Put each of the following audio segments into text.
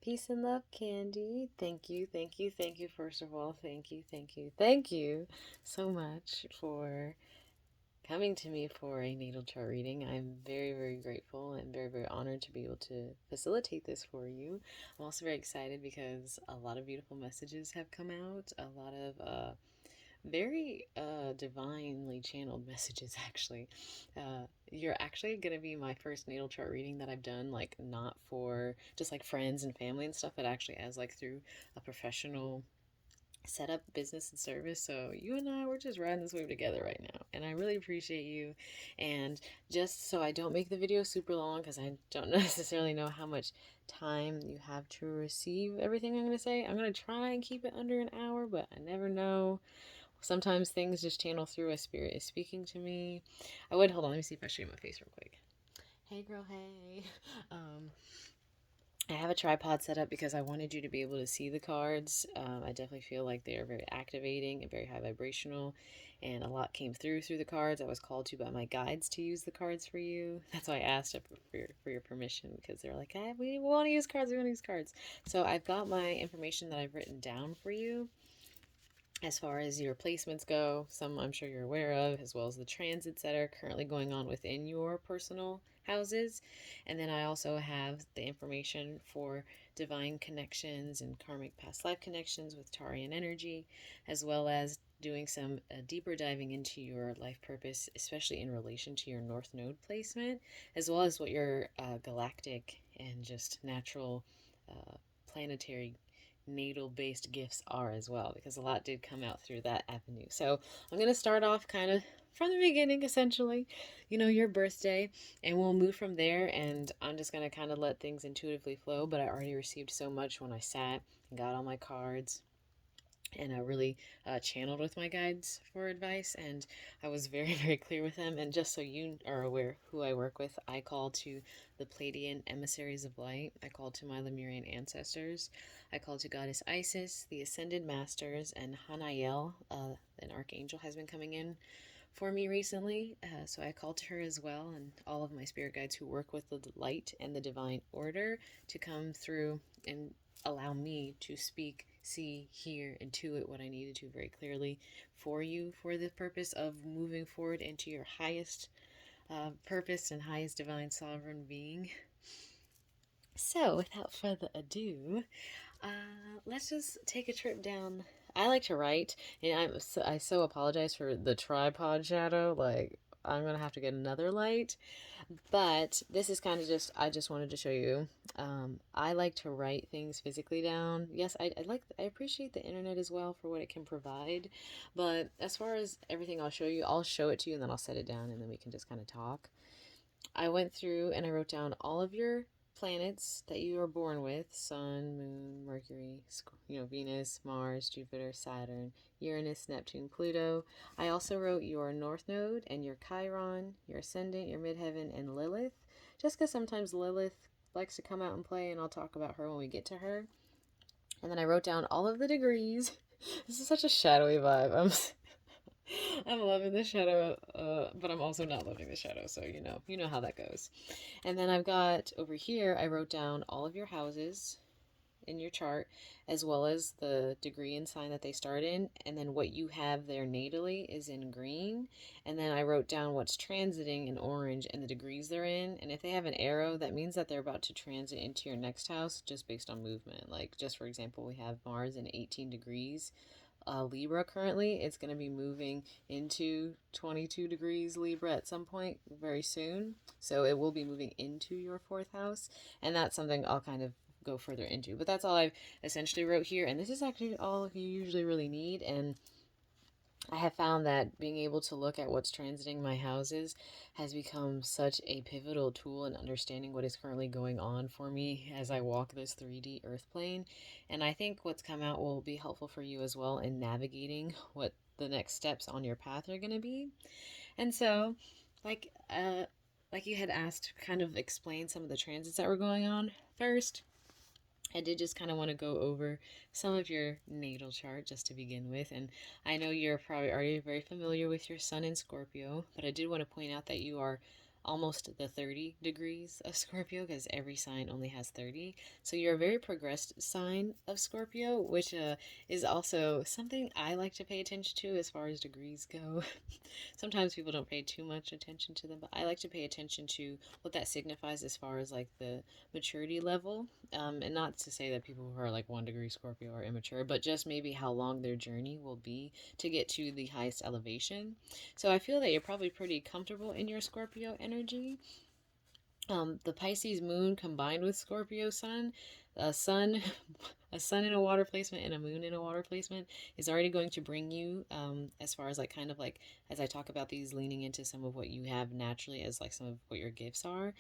Peace and love, Candy. Thank you. First of all, thank you so much for coming to me for a natal chart reading. I'm very, very grateful and very, very honored to be able to facilitate this for you. I'm also very excited because a lot of beautiful messages have come out, a lot of very divinely channeled messages, actually. You're actually going to be my first natal chart reading that I've done, like, not for just like friends and family and stuff, but actually as like through a professional setup, business and service. So you and I, we're just riding this wave together right now, and I really appreciate you. And just so I don't make the video super long, because I don't necessarily know how much time you have to receive everything I'm going to say, I'm going to try and keep it under an hour, but I never know. Sometimes things just channel through as spirit is speaking to me. Hold on, let me see if I show you my face real quick. Hey girl, hey. Um, I have a tripod set up because I wanted you to be able to see the cards. I definitely feel like they are very activating and very high vibrational, and a lot came through the cards. I was called to by my guides to use the cards for you. That's why I asked for your permission, because they're like, we want to use cards, we want to use cards. So I've got my information that I've written down for you as far as your placements go, some I'm sure you're aware of, as well as the transits that are currently going on within your personal houses. And then I also have the information for divine connections and karmic past life connections with Tarian energy, as well as doing some deeper diving into your life purpose, especially in relation to your North Node placement, as well as what your galactic and just natural planetary natal based gifts are as well, because a lot did come out through that avenue. So I'm going to start off kind of from the beginning, essentially, your birthday, and we'll move from there. And I'm just going to kind of let things intuitively flow. But I already received so much when I sat and got all my cards, and I really channeled with my guides for advice, and I was very, very clear with them. And just so you are aware who I work with, I call to the Pleiadian emissaries of light, I call to my Lemurian ancestors, I call to Goddess Isis, the Ascended Masters, and Hanael, an archangel, has been coming in for me recently, so I call to her as well, and all of my spirit guides who work with the light and the divine order to come through and allow me to speak, see, hear, intuit what I needed to very clearly for you, for the purpose of moving forward into your highest purpose and highest divine sovereign being. So, without further ado, let's just take a trip down. I like to write, and I so apologize for the tripod shadow. Like, I'm gonna have to get another light, but this is kind of I just wanted to show you. I like to write things physically down. Yes, I appreciate the internet as well for what it can provide, but as far as everything I'll show you, I'll show it to you and then I'll set it down and then we can just kind of talk. I went through and I wrote down all of your planets that you were born with: Sun, Moon, Mercury, Venus, Mars, Jupiter, Saturn, Uranus, Neptune, Pluto. I also wrote your North Node and your Chiron, your Ascendant, your Midheaven, and Lilith, just because sometimes Lilith likes to come out and play, and I'll talk about her when we get to her. And then I wrote down all of the degrees. This is such a shadowy vibe. I'm loving the shadow, but I'm also not loving the shadow. So you know how that goes. And then I've got over here, I wrote down all of your houses in your chart, as well as the degree and sign that they start in, and then what you have there natally is in green. And then I wrote down what's transiting in orange and the degrees they're in. And if they have an arrow, that means that they're about to transit into your next house, just based on movement. Like, just for example, we have Mars in 18 degrees Libra currently. It's going to be moving into 22 degrees Libra at some point very soon. So it will be moving into your fourth house. And that's something I'll kind of go further into. But that's all I've essentially wrote here. And this is actually all you usually really need. And I have found that being able to look at what's transiting my houses has become such a pivotal tool in understanding what is currently going on for me as I walk this 3D earth plane. And I think what's come out will be helpful for you as well in navigating what the next steps on your path are going to be. And so, like, like you had asked, kind of explain some of the transits that were going on. First, I did just kind of want to go over some of your natal chart just to begin with. And I know you're probably already very familiar with your sun in Scorpio, but I did want to point out that you are almost the 30 degrees of Scorpio, because every sign only has 30. So you're a very progressed sign of Scorpio, which is also something I like to pay attention to as far as degrees go. Sometimes people don't pay too much attention to them, but I like to pay attention to what that signifies as far as like the maturity level. And not to say that people who are like 1 degree Scorpio are immature, but just maybe how long their journey will be to get to the highest elevation. So I feel that you're probably pretty comfortable in your Scorpio energy. The Pisces moon combined with Scorpio sun, a sun, a sun in a water placement and a moon in a water placement is already going to bring you, as far as like kind of like as I talk about these, leaning into some of what you have naturally as like some of what your gifts are.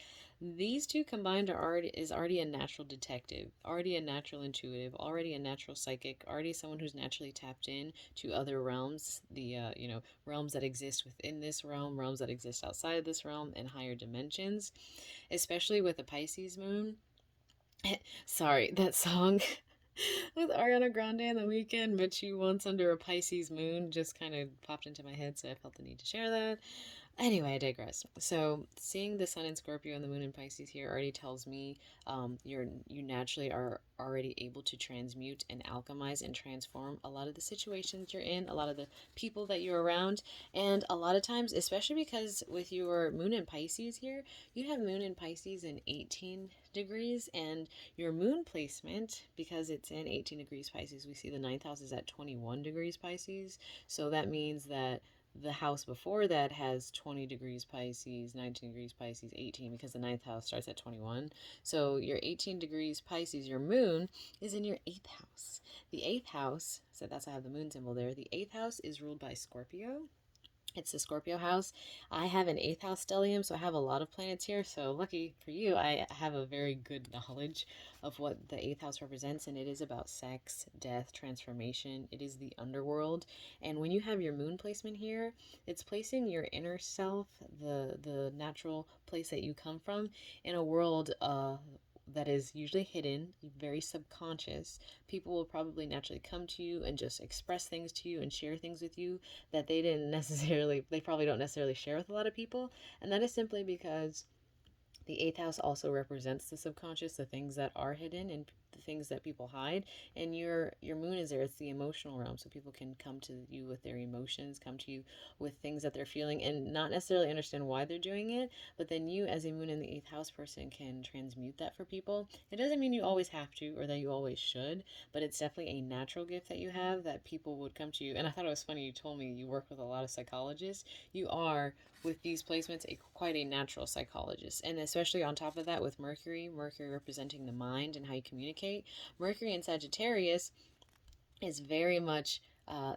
These two combined are already a natural detective, already a natural intuitive, already a natural psychic, already someone who's naturally tapped in to other realms, the realms that exist within this realm, realms that exist outside of this realm, and higher dimensions, especially with the Pisces moon. Sorry, that song with Ariana Grande and The Weeknd, but you once under a Pisces moon, just kind of popped into my head, so I felt the need to share that. Anyway, I digress. So, seeing the Sun in Scorpio and the Moon in Pisces here already tells me you naturally are already able to transmute and alchemize and transform a lot of the situations you're in, a lot of the people that you're around, and a lot of times, especially because with your Moon in Pisces here, you have Moon in Pisces in 18 degrees, and your Moon placement, because it's in 18 degrees Pisces, we see the ninth house is at 21 degrees Pisces. So that means that the house before that has 20 degrees Pisces, 19 degrees Pisces, 18, because the ninth house starts at 21. So your 18 degrees Pisces, your moon, is in your eighth house. The eighth house, so that's why I have the moon symbol there. The eighth house is ruled by Scorpio. It's the Scorpio house. I have an eighth house stellium, so I have a lot of planets here. So lucky for you, I have a very good knowledge of what the eighth house represents, and it is about sex, death, transformation. It is the underworld. And when you have your moon placement here, it's placing your inner self, the natural place that you come from, in a world that is usually hidden, very subconscious. People will probably naturally come to you and just express things to you and share things with you that they probably don't necessarily share with a lot of people. And that is simply because the eighth house also represents the subconscious, the things that are hidden and the things that people hide. And your moon is there. It's the emotional realm, so people can come to you with their emotions, come to you with things that they're feeling, and not necessarily understand why they're doing it. But then you, as a moon in the eighth house person, can transmute that for people. It doesn't mean you always have to or that you always should, but it's definitely a natural gift that you have that people would come to you. And I thought it was funny you told me you work with a lot of psychologists. You are, with these placements, quite a natural psychologist. And especially on top of that, with Mercury representing the mind and how you communicate, Mercury in Sagittarius is very much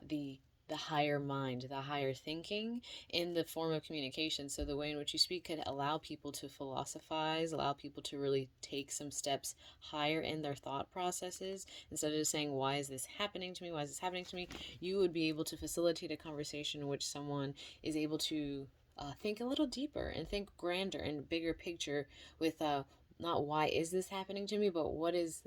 the higher mind, the higher thinking in the form of communication. So the way in which you speak could allow people to philosophize, allow people to really take some steps higher in their thought processes. Instead of just saying, why is this happening to me? Why is this happening to me? You would be able to facilitate a conversation in which someone is able to think a little deeper and think grander and bigger picture with not why is this happening to me, but what is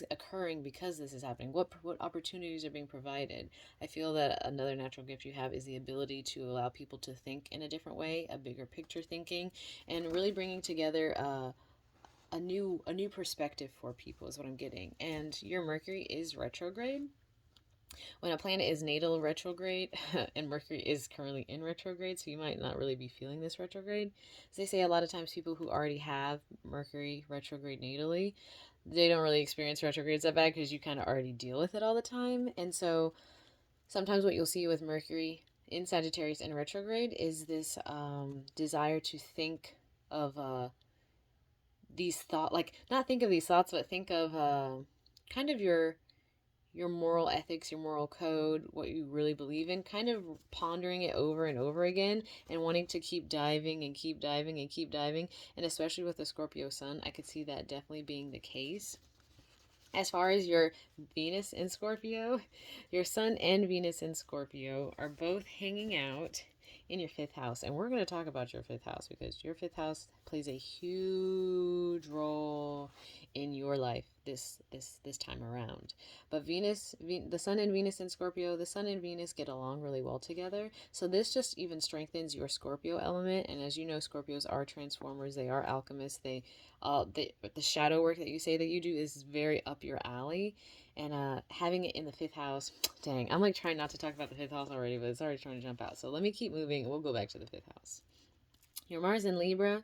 occurring because this is happening. What opportunities are being provided. I feel that another natural gift you have is the ability to allow people to think in a different way, a bigger picture thinking, and really bringing together a new perspective for people is what I'm getting. And your Mercury is retrograde. When a planet is natal retrograde, and Mercury is currently in retrograde, so you might not really be feeling this retrograde. As they say, a lot of times people who already have Mercury retrograde natally, they don't really experience retrogrades that bad because you kind of already deal with it all the time. And so sometimes what you'll see with Mercury in Sagittarius in retrograde is this desire to think of these thoughts, like not think of these thoughts, but think of kind of your moral ethics, your moral code, what you really believe in, kind of pondering it over and over again and wanting to keep diving and keep diving and keep diving. And especially with the Scorpio sun, I could see that definitely being the case. As far as your Venus in Scorpio, your Sun and Venus in Scorpio are both hanging out in your fifth house. And we're going to talk about your fifth house because your fifth house plays a huge role in your life this time around. But the sun and Venus in Scorpio, the sun and Venus get along really well together. So this just even strengthens your Scorpio element. And as you know, Scorpios are transformers. They are alchemists. The shadow work that you say that you do is very up your alley. And having it in the fifth house, dang, I'm like trying not to talk about the fifth house already, but it's already trying to jump out. So let me keep moving and we'll go back to the fifth house. Your Mars in Libra.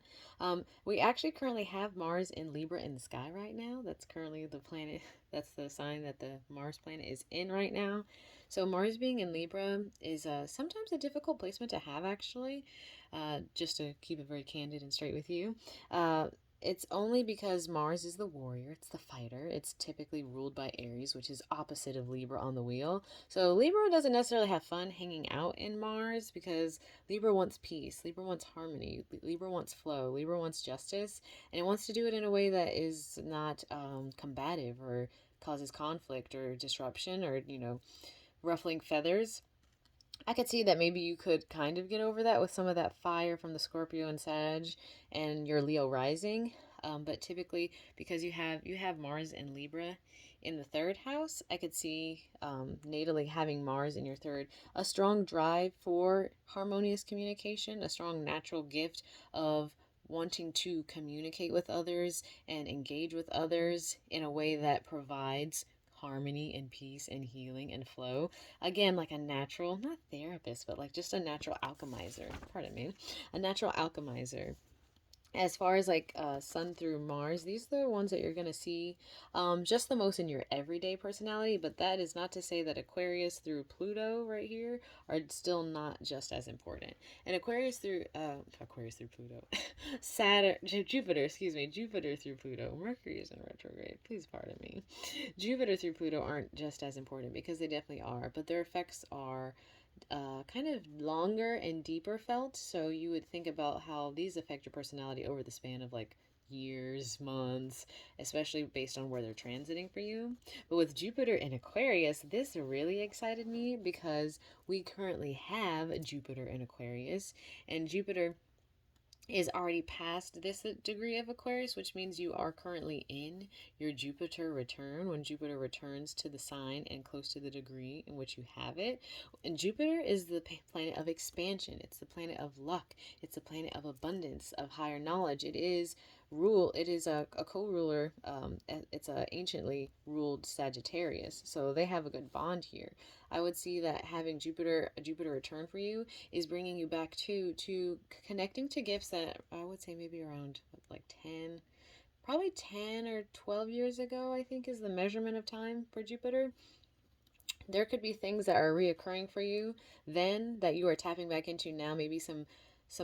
We actually currently have Mars in Libra in the sky right now. That's currently the planet, that's the sign that the Mars planet is in right now. So, Mars being in Libra is sometimes a difficult placement to have, actually, just to keep it very candid and straight with you. Uh, it's only because Mars is the warrior, it's the fighter. It's typically ruled by Aries, which is opposite of Libra on the wheel. So, Libra doesn't necessarily have fun hanging out in Mars because Libra wants peace. Libra wants harmony. Libra wants flow. Libra wants justice. And it wants to do it in a way that is not combative or causes conflict or disruption or, ruffling feathers. I could see that maybe you could kind of get over that with some of that fire from the Scorpio and Sag and your Leo rising. But typically, because you have Mars and Libra in the third house, I could see natally having Mars in your third, a strong drive for harmonious communication, a strong natural gift of wanting to communicate with others and engage with others in a way that provides harmony and peace and healing and flow. Again, like a natural, not therapist, but like just a natural alchemizer. Pardon me. A natural alchemizer. As far as like Sun through Mars, these are the ones that you're going to see just the most in your everyday personality. But that is not to say that Aquarius through Pluto right here are still not just as important. And Aquarius through Pluto, Jupiter, excuse me, Jupiter through Pluto. Mercury is in retrograde. Please pardon me. Jupiter through Pluto aren't just as important because they definitely are, but their effects are kind of longer and deeper felt. So you would think about how these affect your personality over the span of like years, months, especially based on where they're transiting for you. But with Jupiter in Aquarius, this really excited me because we currently have Jupiter in Aquarius, and Jupiter is already past this degree of Aquarius, which means you are currently in your Jupiter return when Jupiter returns to the sign and close to the degree in which you have it. And Jupiter is the planet of expansion, it's the planet of luck, it's the planet of abundance, of higher knowledge. It is a co-ruler. It's a anciently ruled Sagittarius, so they have a good bond here. I would see that having a Jupiter return for you is bringing you back to connecting to gifts that I would say maybe around like 10, probably 10 or 12 years ago, I think is the measurement of time for Jupiter. There could be things that are reoccurring for you then that you are tapping back into now, maybe some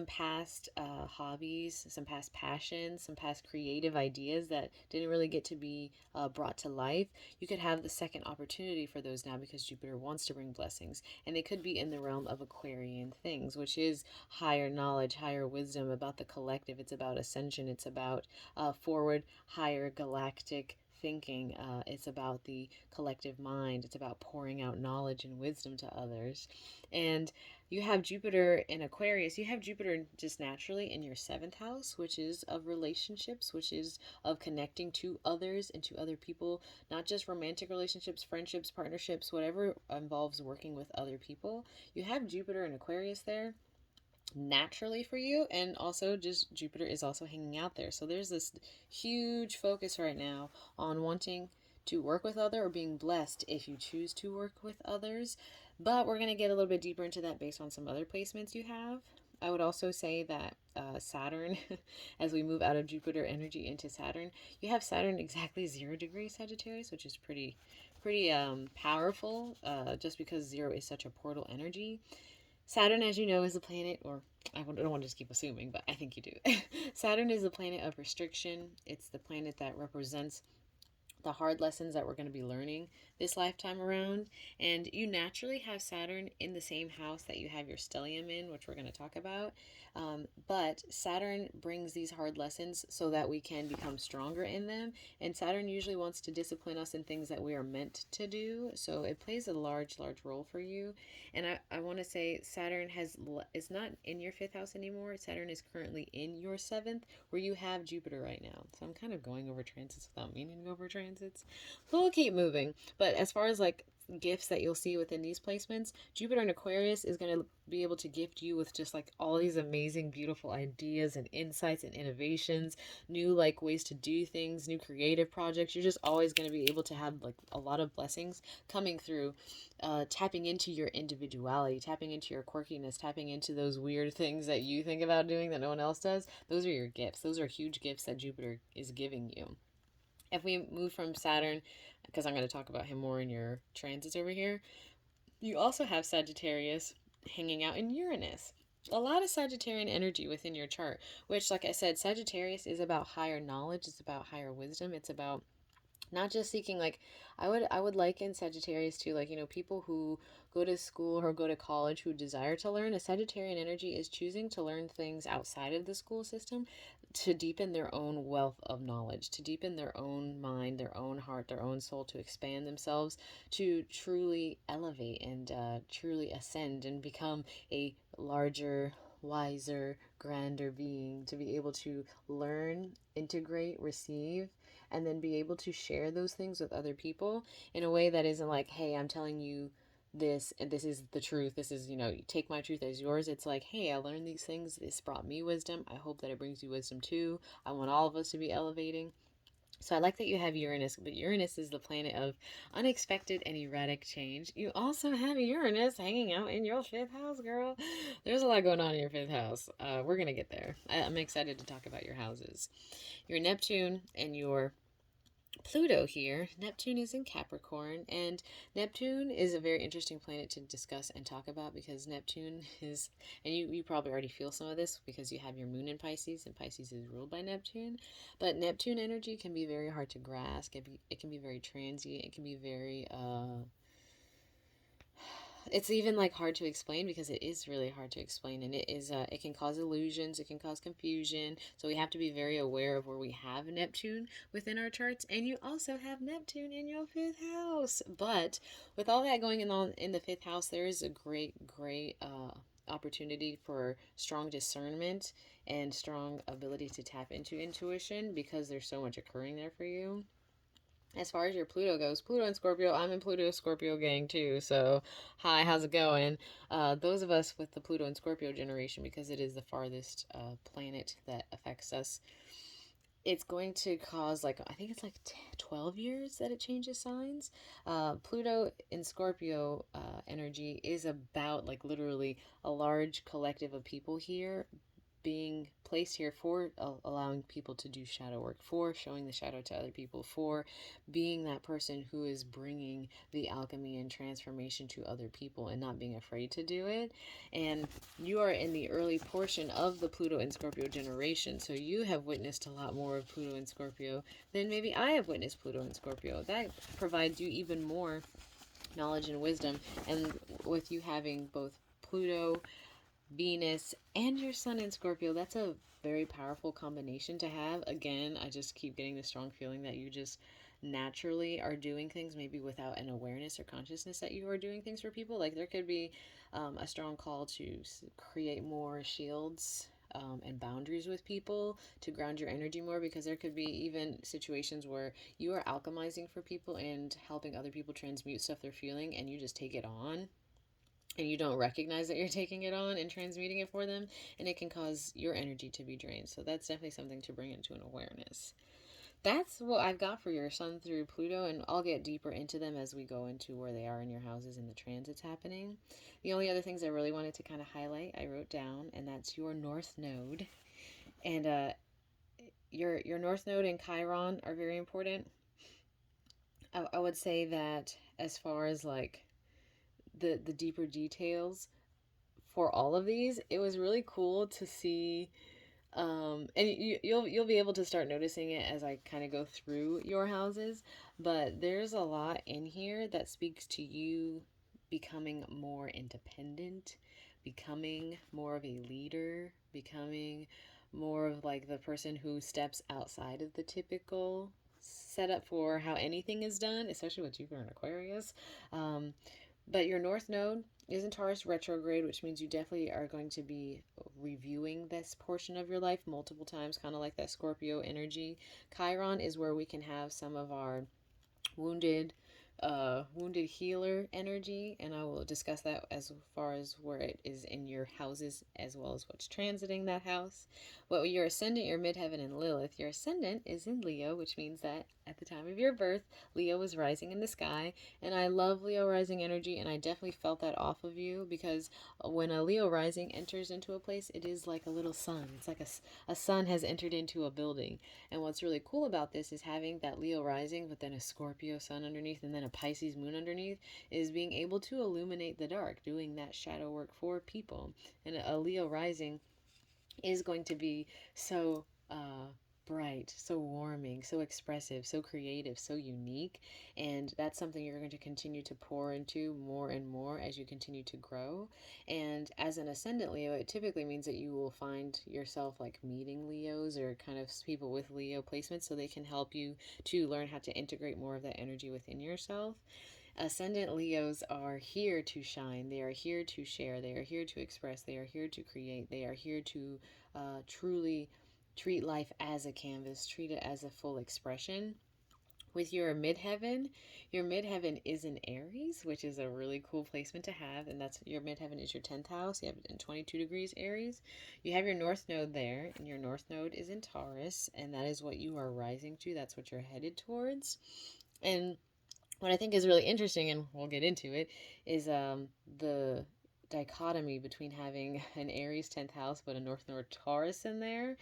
past hobbies, some past passions, some past creative ideas that didn't really get to be brought to life. You could have the second opportunity for those now because Jupiter wants to bring blessings. And they could be in the realm of Aquarian things, which is higher knowledge, higher wisdom about the collective. It's about ascension. It's about forward, higher galactic thinking. It's about the collective mind. It's about pouring out knowledge and wisdom to others. And you have Jupiter in Aquarius. You have Jupiter just naturally in your seventh house, which is of relationships, which is of connecting to others and to other people, not just romantic relationships, friendships, partnerships, whatever involves working with other people. You have Jupiter in Aquarius there naturally for you, and also just Jupiter is also hanging out there. So there's this huge focus right now on wanting to work with other or being blessed if you choose to work with others. But we're going to get a little bit deeper into that based on some other placements you have. I would also say that Saturn, as we move out of Jupiter energy into Saturn, you have Saturn exactly 0 degrees Sagittarius, which is pretty powerful. Just because 0 is such a portal energy. Saturn, as you know, is a planet, or I don't want to just keep assuming, but I think you do. Saturn is the planet of restriction. It's the planet that represents the hard lessons that we're going to be learning this lifetime around. And you naturally have Saturn in the same house that you have your stellium in, which we're going to talk about. But Saturn brings these hard lessons so that we can become stronger in them. And Saturn usually wants to discipline us in things that we are meant to do. So it plays a large, large role for you. And I want to say Saturn is not in your fifth house anymore. Saturn is currently in your seventh, where you have Jupiter right now. So I'm kind of going over transits without meaning to go over transits. So we'll keep moving. But as far as like gifts that you'll see within these placements, Jupiter in Aquarius is going to be able to gift you with just like all these amazing, beautiful ideas and insights and innovations, new like ways to do things, new creative projects. You're just always going to be able to have like a lot of blessings coming through, tapping into your individuality, tapping into your quirkiness, tapping into those weird things that you think about doing that no one else does. Those are your gifts. Those are huge gifts that Jupiter is giving you. If we move from Saturn, because I'm going to talk about him more in your transits over here, you also have Sagittarius hanging out in Uranus. A lot of Sagittarian energy within your chart, which, like I said, Sagittarius is about higher knowledge, it's about higher wisdom, it's about not just seeking like I would liken Sagittarius to like people who go to school or go to college who desire to learn. A Sagittarian energy is choosing to learn things outside of the school system to deepen their own wealth of knowledge, to deepen their own mind, their own heart, their own soul, to expand themselves, to truly elevate and truly ascend and become a larger, wiser, grander being, to be able to learn, integrate, receive, and then be able to share those things with other people in a way that isn't like, hey, I'm telling you this and this is the truth. This is, you take my truth as yours. It's like, hey, I learned these things. This brought me wisdom. I hope that it brings you wisdom too. I want all of us to be elevating. So I like that you have Uranus, but Uranus is the planet of unexpected and erratic change. You also have Uranus hanging out in your fifth house, girl. There's a lot going on in your fifth house. We're going to get there. I'm excited to talk about your houses. Your Neptune and your Pluto here. Neptune is in Capricorn, and Neptune is a very interesting planet to discuss and talk about because Neptune is, and you probably already feel some of this because you have your moon in Pisces, and Pisces is ruled by Neptune. But Neptune energy can be very hard to grasp. It can be very transient. It can be very it's even like hard to explain because it is really hard to explain, and it can cause illusions, it can cause confusion. So we have to be very aware of where we have Neptune within our charts. And you also have Neptune in your fifth house. But with all that going on in the fifth house, there is a great opportunity for strong discernment and strong ability to tap into intuition because there's so much occurring there for you. As far as your Pluto goes, Pluto and Scorpio, I'm in Pluto Scorpio gang too. So, hi, how's it going? Those of us with the Pluto and Scorpio generation, because it is the farthest planet that affects us, it's going to cause like, I think it's like 12 years that it changes signs. Pluto in Scorpio energy is about like literally a large collective of people here being placed here for allowing people to do shadow work, for showing the shadow to other people, for being that person who is bringing the alchemy and transformation to other people and not being afraid to do it. And you are in the early portion of the Pluto and Scorpio generation, so you have witnessed a lot more of Pluto and Scorpio than maybe I have witnessed Pluto and Scorpio. That provides you even more knowledge and wisdom. And with you having both Pluto, Venus, and your Sun in Scorpio, that's a very powerful combination to have. Again, I just keep getting the strong feeling that you just naturally are doing things maybe without an awareness or consciousness that you are doing things for people. Like there could be a strong call to create more shields and boundaries with people to ground your energy more, because there could be even situations where you are alchemizing for people and helping other people transmute stuff they're feeling, and you just take it on and you don't recognize that you're taking it on and transmuting it for them, and it can cause your energy to be drained. So that's definitely something to bring into an awareness. That's what I've got for your Sun through Pluto, and I'll get deeper into them as we go into where they are in your houses and the transits happening. The only other things I really wanted to kind of highlight, I wrote down, and that's your North Node. And your North Node and Chiron are very important. I would say that as far as like the deeper details for all of these, it was really cool to see And you'll be able to start noticing it as I kind of go through your houses. But there's a lot in here that speaks to you becoming more independent, becoming more of a leader, becoming more of like the person who steps outside of the typical setup for how anything is done, especially with Jupiter and Aquarius. Um, but your North Node is in Taurus retrograde, which means you definitely are going to be reviewing this portion of your life multiple times, kind of like that Scorpio energy. Chiron is where we can have some of our wounded wounded healer energy, and I will discuss that as far as where it is in your houses as well as what's transiting that house. Well, your ascendant, your midheaven, and Lilith. Your ascendant is in Leo, which means that at the time of your birth, Leo was rising in the sky, and I love Leo rising energy, and I definitely felt that off of you because when a Leo rising enters into a place, it is like a little sun. It's like a sun has entered into a building, and what's really cool about this is having that Leo rising, but then a Scorpio sun underneath, and then a Pisces moon underneath, is being able to illuminate the dark, doing that shadow work for people. And a Leo rising is going to be so bright, so warming, so expressive, so creative, so unique. And that's something you're going to continue to pour into more and more as you continue to grow. And as an ascendant Leo, it typically means that you will find yourself like meeting Leos or kind of people with Leo placements so they can help you to learn how to integrate more of that energy within yourself. Ascendant Leos are here to shine. They are here to share. They are here to express. They are here to create. They are here to truly treat life as a canvas, treat it as a full expression. With your midheaven is in Aries, which is a really cool placement to have, and that's your midheaven is your 10th house. You have it in 22 degrees Aries. You have your north node there, and your north node is in Taurus, and that is what you are rising to. That's what you're headed towards. And what I think is really interesting, and we'll get into it, is the dichotomy between having an Aries 10th house but a North Node Taurus in there.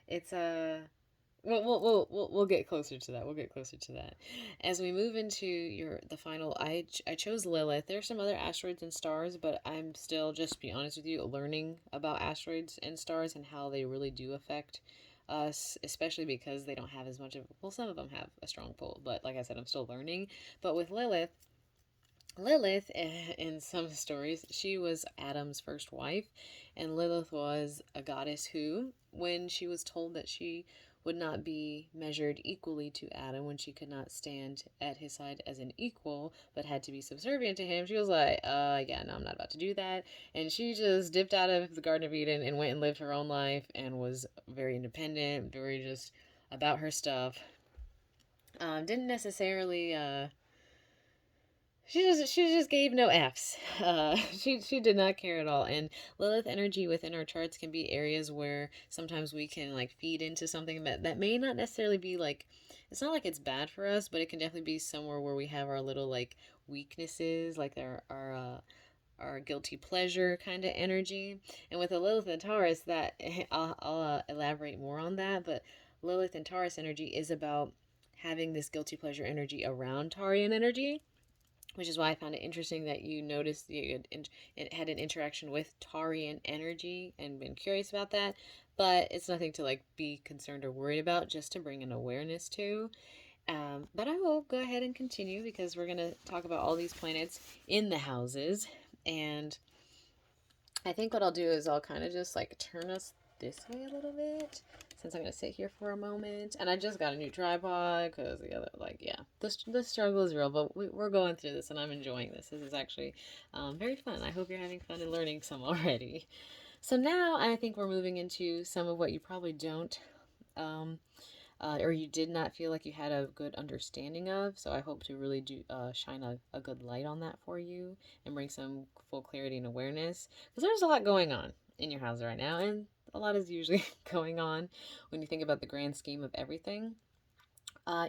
It's a we'll get closer to that. We'll get closer to that as we move into the final. I chose Lilith. There's some other asteroids and stars, but I'm still, just to be honest with you, learning about asteroids and stars and how they really do affect us, especially because they don't have as much of, well, some of them have a strong pull, but like I said, I'm still learning. But with Lilith, in some stories, she was Adam's first wife, and Lilith was a goddess who, when she was told that she would not be measured equally to Adam, when she could not stand at his side as an equal, but had to be subservient to him, she was like, yeah, no, I'm not about to do that. And she just dipped out of the Garden of Eden and went and lived her own life and was very independent, very just about her stuff. Didn't necessarily, she just gave no F's. She did not care at all. And Lilith energy within our charts can be areas where sometimes we can like feed into something that may not necessarily be like, it's not like it's bad for us, but it can definitely be somewhere where we have our little like weaknesses, like our guilty pleasure kind of energy. And with a Lilith and Taurus, that I'll elaborate more on that. But Lilith and Taurus energy is about having this guilty pleasure energy around Taurean energy, which is why I found it interesting that you noticed it had an interaction with Taurean energy and been curious about that. But it's nothing to like be concerned or worried about, just to bring an awareness to. But I will go ahead and continue because we're going to talk about all these planets in the houses. And I think what I'll do is I'll kind of just like turn us this way a little bit since I'm going to sit here for a moment. And I just got a new tripod because the other, like, yeah, the struggle is real, but we're going through this and I'm enjoying this. This is actually very fun. I hope you're having fun and learning some already. So now I think we're moving into some of what you probably don't um, or you did not feel like you had a good understanding of. So I hope to really do shine a good light on that for you and bring some full clarity and awareness, because there's a lot going on in your house right now, and a lot is usually going on when you think about the grand scheme of everything.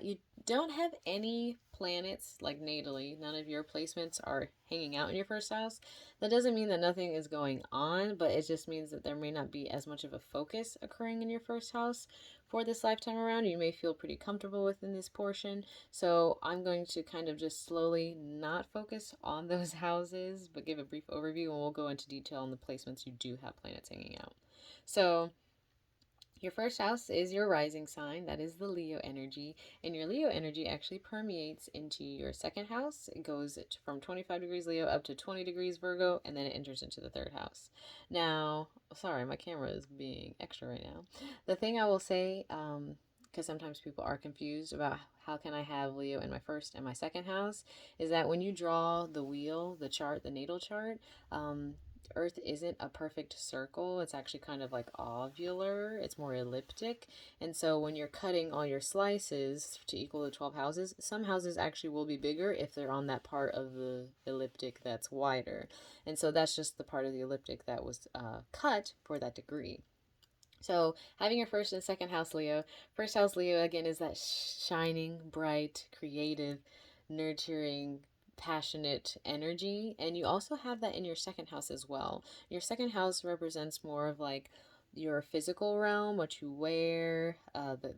You don't have any planets like natally. None of your placements are hanging out in your first house. That doesn't mean that nothing is going on, but it just means that there may not be as much of a focus occurring in your first house for this lifetime around. You may feel pretty comfortable within this portion. So I'm going to kind of just slowly not focus on those houses, but give a brief overview, and we'll go into detail on the placements you do have planets hanging out. So Your first house is your rising sign. That is the Leo energy. And your Leo energy actually permeates into your second house. It goes from 25 degrees Leo up to 20 degrees Virgo, and then it enters into the third house. Now, sorry, my camera is being extra right now. The thing I will say, because sometimes people are confused about how can I have Leo in my first and my second house, is that when you draw the wheel, the chart, the natal chart, Earth isn't a perfect circle. It's actually kind of like ovular. It's more elliptic. And so when you're cutting all your slices to equal the 12 houses, some houses actually will be bigger if they're on that part of the elliptic that's wider. And so that's just the part of the elliptic that was cut for that degree. So, having your first and second house Leo, first house Leo again is that shining, bright, creative, nurturing, passionate energy. And you also have that in your second house as well. Your second house represents more of like your physical realm, what you wear,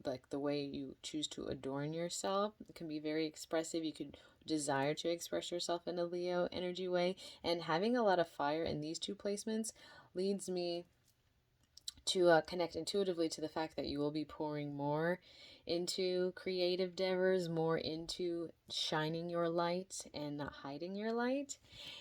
like the way you choose to adorn yourself. It can be very expressive. You could desire to express yourself in a Leo energy way. And having a lot of fire in these two placements leads me to connect intuitively to the fact that you will be pouring more into creative endeavors, more into shining your light and not hiding your light.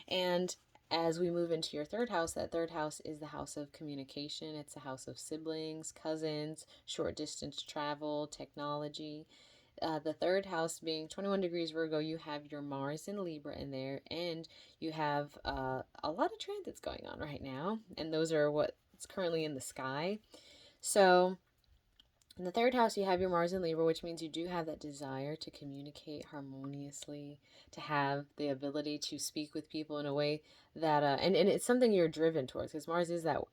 And as we move into your third house, that third house is the house of communication. It's a house of siblings, cousins, short distance travel, technology. The third house being 21 degrees Virgo, you have your Mars and Libra in there, and you have a lot of transits going on right now, and those are what's currently in the sky. So, in the third house, you have your Mars and Libra, which means you do have that desire to communicate harmoniously, to have the ability to speak with people in a way that, and it's something you're driven towards because Mars is that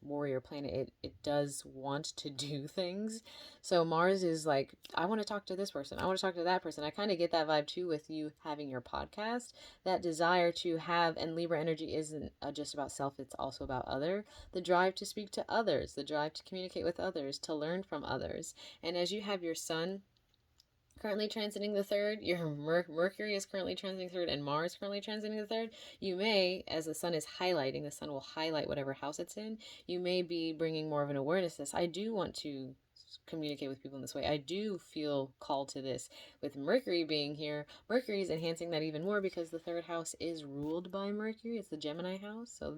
warrior planet. It does want to do things. So Mars is like, I want to talk to this person. I want to talk to that person. I kind of get that vibe too with you having your podcast. That desire to have, and Libra energy isn't just about self, it's also about other, the drive to speak to others, the drive to communicate with others, to learn from others. And as you have your sun currently transiting the third, your Mercury is currently transiting the third, and Mars currently transiting the third, you may, as the sun is highlighting, the sun will highlight whatever house it's in, you may be bringing more of an awareness to this. I do want to communicate with people in this way. I do feel called to this. With Mercury being here, Mercury is enhancing that even more because the third house is ruled by Mercury. It's the Gemini house, so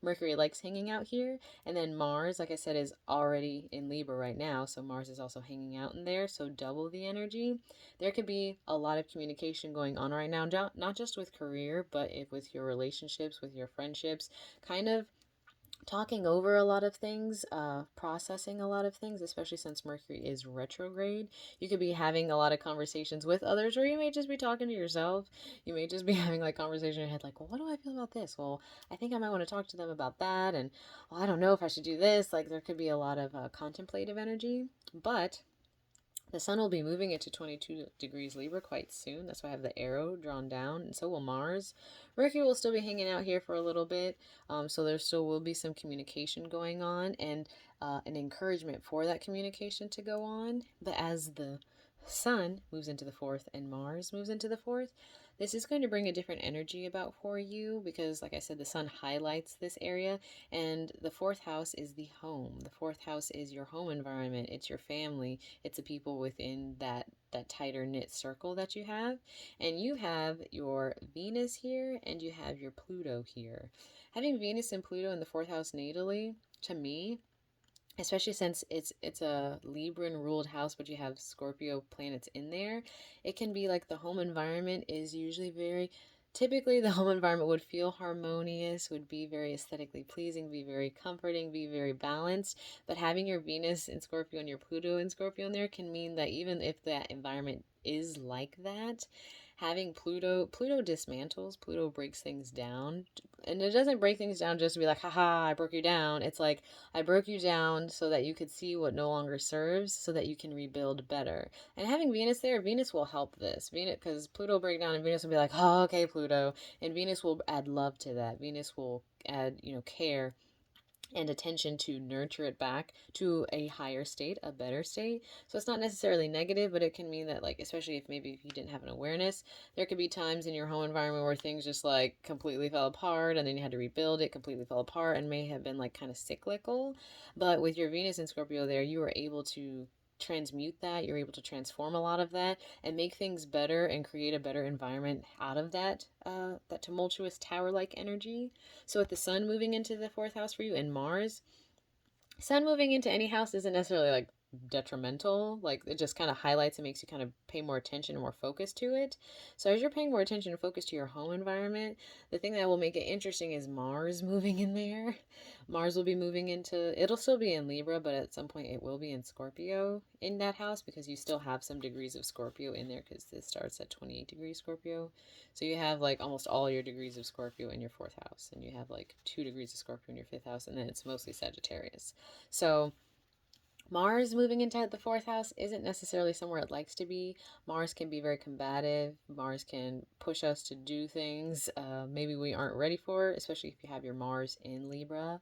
Mercury likes hanging out here. And then Mars, like I said, is already in Libra right now, so Mars is also hanging out in there, so double the energy. There could be a lot of communication going on right now, not just with career, but if with your relationships, with your friendships, kind of talking over a lot of things, processing a lot of things, especially since Mercury is retrograde. You could be having a lot of conversations with others, or you may just be talking to yourself. You may just be having like conversation in your head, like, well, what do I feel about this? Well, I think I might want to talk to them about that, and well, I don't know if I should do this. Like, there could be a lot of contemplative energy, but the sun will be moving into 22 degrees Libra quite soon. That's why I have the arrow drawn down, and so will Mars. Mercury will still be hanging out here for a little bit, so there still will be some communication going on and an encouragement for that communication to go on. But as the sun moves into the fourth and Mars moves into the fourth, this is going to bring a different energy about for you because, like I said, the sun highlights this area, and the fourth house is the home. The fourth house is your home environment, it's your family, it's the people within that tighter knit circle that you have. And you have your Venus here and you have your Pluto here. Having Venus and Pluto in the fourth house natally, to me, especially since it's a Libran ruled house, but you have Scorpio planets in there, it can be like the home environment is usually very, typically the home environment would feel harmonious, would be very aesthetically pleasing, be very comforting, be very balanced. But having your Venus in Scorpio and your Pluto in Scorpio in there can mean that even if that environment is like that, having Pluto dismantles, Pluto breaks things down. And it doesn't break things down just to be like, haha, I broke you down. It's like, I broke you down so that you could see what no longer serves, so that you can rebuild better. And having Venus there, Venus will help this. Venus, because Pluto will break down, and Venus will be like, oh, okay, Pluto, and Venus will add love to that. Venus will add, care and attention to nurture it back to a higher state, a better state. So it's not necessarily negative, but it can mean that, like, especially if maybe if you didn't have an awareness, there could be times in your home environment where things just like completely fell apart and then you had to rebuild it, completely fell apart, and may have been like kind of cyclical. But with your Venus in Scorpio there, you were able to transmute that, you're able to transform a lot of that and make things better and create a better environment out of that tumultuous tower like energy. So with the sun moving into the fourth house for you and Mars, sun moving into any house isn't necessarily like detrimental. Like it just kind of highlights and makes you kind of pay more attention and more focus to it. So as you're paying more attention and focus to your home environment, the thing that will make it interesting is Mars moving in there. Mars will be moving into, it'll still be in Libra, but at some point it will be in Scorpio in that house because you still have some degrees of Scorpio in there because this starts at 28 degrees Scorpio. So you have like almost all your degrees of Scorpio in your fourth house, and you have like 2 degrees of Scorpio in your fifth house, and then it's mostly Sagittarius. So Mars moving into the fourth house isn't necessarily somewhere it likes to be. Mars can be very combative. Mars can push us to do things maybe we aren't ready for, especially if you have your Mars in Libra.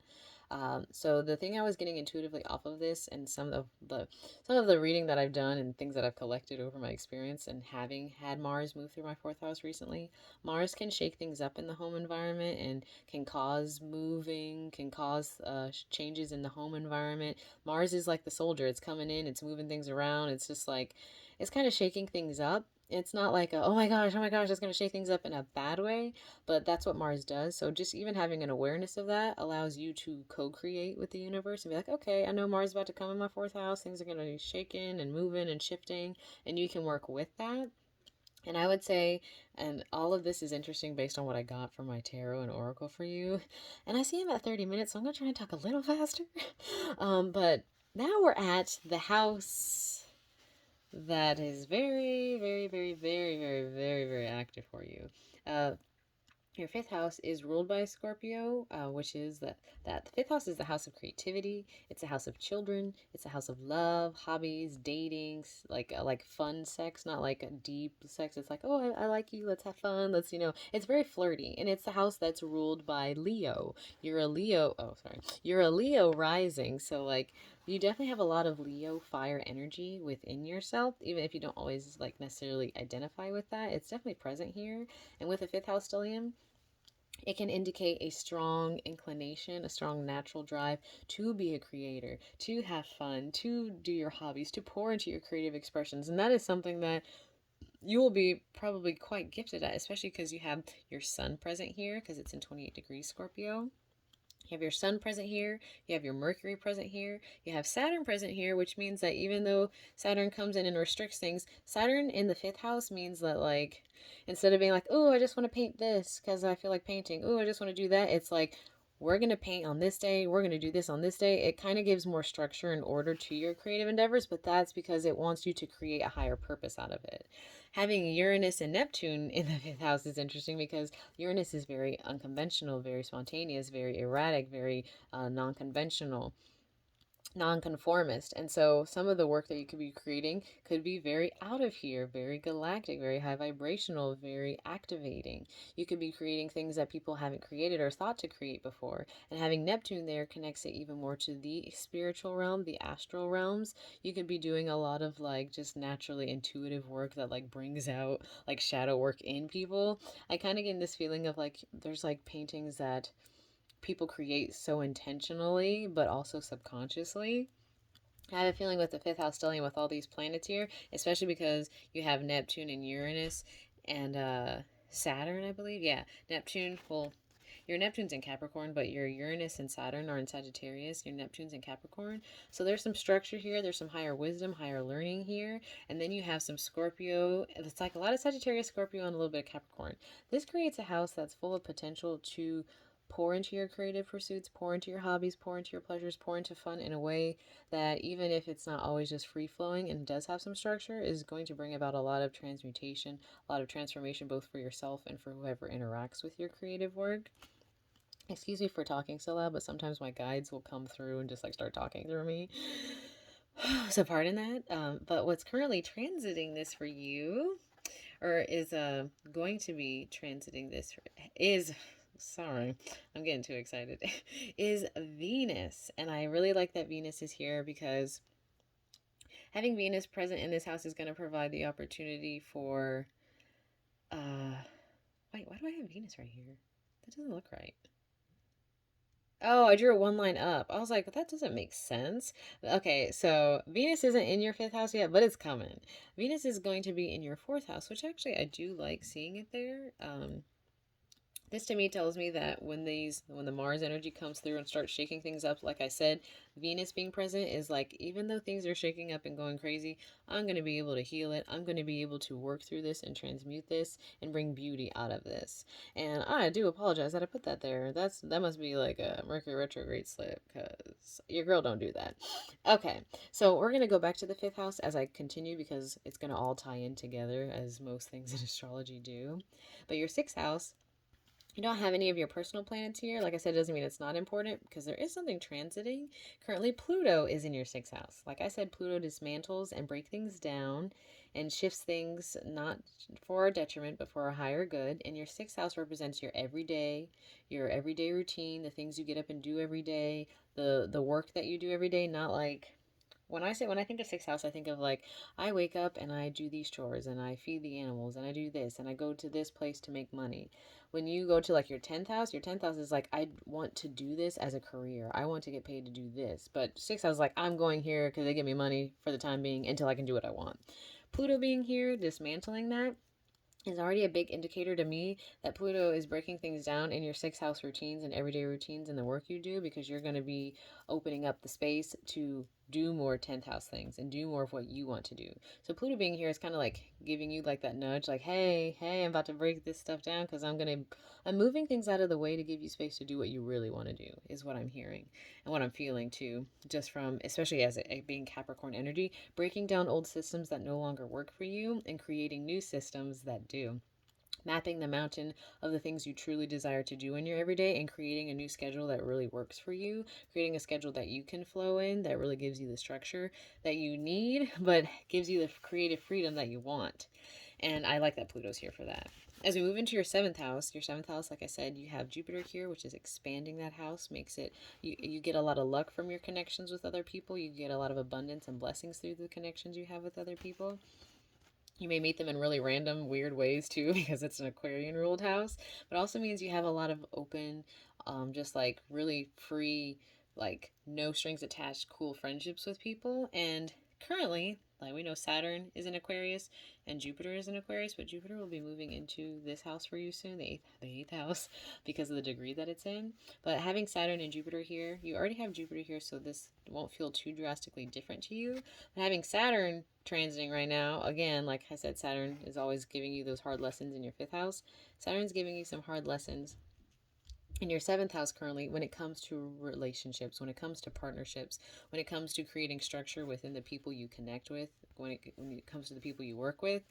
So the thing I was getting intuitively off of this, and some of the reading that I've done and things that I've collected over my experience and having had Mars move through my fourth house recently, Mars can shake things up in the home environment and can cause moving, can cause changes in the home environment. Mars is like the soldier. It's coming in, it's moving things around. It's just like, it's kind of shaking things up. It's not like, oh my gosh, it's going to shake things up in a bad way, but that's what Mars does. So just even having an awareness of that allows you to co-create with the universe and be like, okay, I know Mars is about to come in my fourth house. Things are going to be shaking and moving and shifting, and you can work with that. And I would say, and all of this is interesting based on what I got from my tarot and oracle for you. And I see I'm at 30 minutes, so I'm going to try and talk a little faster. But now we're at the house that is very, very, very, very, very, very, very active for you. Uh, your fifth house is ruled by Scorpio, which is that the fifth house is the house of creativity. It's a house of children. It's a house of love, hobbies, dating, like fun sex, not like a deep sex. It's like, oh, I like you. Let's have fun. It's very flirty, and it's the house that's ruled by Leo. You're a Leo. Oh, sorry. You're a Leo rising, so like you definitely have a lot of Leo fire energy within yourself, even if you don't always like necessarily identify with that. It's definitely present here. And with the fifth house stellium, it can indicate a strong inclination, a strong natural drive to be a creator, to have fun, to do your hobbies, to pour into your creative expressions. And that is something that you will be probably quite gifted at, especially because you have your sun present here because it's in 28 degrees Scorpio. You have your sun present here, you have your Mercury present here, you have Saturn present here, which means that even though Saturn comes in and restricts things, Saturn in the fifth house means that, like, instead of being like, oh, I just want to paint this because I feel like painting, oh, I just want to do that, it's like, we're going to paint on this day, we're going to do this on this day. It kind of gives more structure and order to your creative endeavors, but that's because it wants you to create a higher purpose out of it. Having Uranus and Neptune in the fifth house is interesting because Uranus is very unconventional, very spontaneous, very erratic, very non-conventional, nonconformist. And so some of the work that you could be creating could be very out of here, very galactic, very high vibrational, very activating. You could be creating things that people haven't created or thought to create before. And having Neptune there connects it even more to the spiritual realm, the astral realms. You could be doing a lot of like just naturally intuitive work that like brings out like shadow work in people. I kind of get this feeling of like there's like paintings that people create so intentionally, but also subconsciously. I have a feeling with the fifth house stellium with all these planets here, especially because you have Neptune and Uranus and Saturn, I believe. Yeah, Neptune. Well, your Neptune's in Capricorn, but your Uranus and Saturn are in Sagittarius. Your Neptune's in Capricorn. So there's some structure here. There's some higher wisdom, higher learning here. And then you have some Scorpio. It's like a lot of Sagittarius, Scorpio, and a little bit of Capricorn. This creates a house that's full of potential to pour into your creative pursuits, pour into your hobbies, pour into your pleasures, pour into fun in a way that even if it's not always just free flowing and does have some structure, is going to bring about a lot of transmutation, a lot of transformation, both for yourself and for whoever interacts with your creative work. Excuse me for talking so loud, but sometimes my guides will come through and just like start talking through me. So pardon that. But what's currently transiting this for you, or is going to be transiting this, is Sorry, I'm getting too excited, is Venus. And I really like that Venus is here because having Venus present in this house is going to provide the opportunity for. Uh, wait, why do I have Venus right here? That doesn't look right. Oh, I drew a one line up. I was like, that doesn't make sense. Okay, so Venus isn't in your fifth house yet, but it's coming. Venus is going to be in your fourth house, which actually I do like seeing it there. This to me tells me that when the Mars energy comes through and starts shaking things up, like I said, Venus being present is like, even though things are shaking up and going crazy, I'm going to be able to heal it. I'm going to be able to work through this and transmute this and bring beauty out of this. And I do apologize that I put that there. That must be like a Mercury retrograde slip, because your girl don't do that. Okay, so we're going to go back to the fifth house as I continue, because it's going to all tie in together as most things in astrology do. But your sixth house, you don't have any of your personal planets here. Like I said, it doesn't mean it's not important, because there is something transiting. Currently, Pluto is in your sixth house. Like I said, Pluto dismantles and breaks things down and shifts things, not for our detriment, but for our higher good. And your sixth house represents your everyday routine, the things you get up and do every day, the work that you do every day, not like when I think of sixth house, I think of like, I wake up and I do these chores and I feed the animals and I do this and I go to this place to make money. When you go to like your tenth house is like, I want to do this as a career. I want to get paid to do this. But sixth house is like, I'm going here because they give me money for the time being until I can do what I want. Pluto being here, dismantling that, is already a big indicator to me that Pluto is breaking things down in your sixth house routines and everyday routines and the work you do, because you're going to be opening up the space to do more 10th house things and do more of what you want to do. So Pluto being here is kind of like giving you like that nudge, like, hey, I'm about to break this stuff down, because I'm moving things out of the way to give you space to do what you really want to do, is what I'm hearing and what I'm feeling too, just from, especially as it being Capricorn energy, breaking down old systems that no longer work for you and creating new systems that do. Mapping the mountain of the things you truly desire to do in your everyday and creating a new schedule that really works for you, creating a schedule that you can flow in, that really gives you the structure that you need, but gives you the creative freedom that you want. And I like that Pluto's here for that. As we move into your seventh house, like I said, you have Jupiter here, which is expanding that house, makes it, you get a lot of luck from your connections with other people. You get a lot of abundance and blessings through the connections you have with other people. You may meet them in really random, weird ways too, because it's an Aquarian ruled house, but also means you have a lot of open, just like really free, like no strings attached, cool friendships with people. And currently, like we know, Saturn is in Aquarius and Jupiter is in Aquarius, but Jupiter will be moving into this house for you soon, the eighth house, because of the degree that it's in. But having Saturn and Jupiter here, you already have Jupiter here, so this won't feel too drastically different to you. But having Saturn transiting right now, again, like I said, Saturn is always giving you those hard lessons in your fifth house. Saturn's giving you some hard lessons in your seventh house currently, when it comes to relationships, when it comes to partnerships, when it comes to creating structure within the people you connect with, when it comes to the people you work with.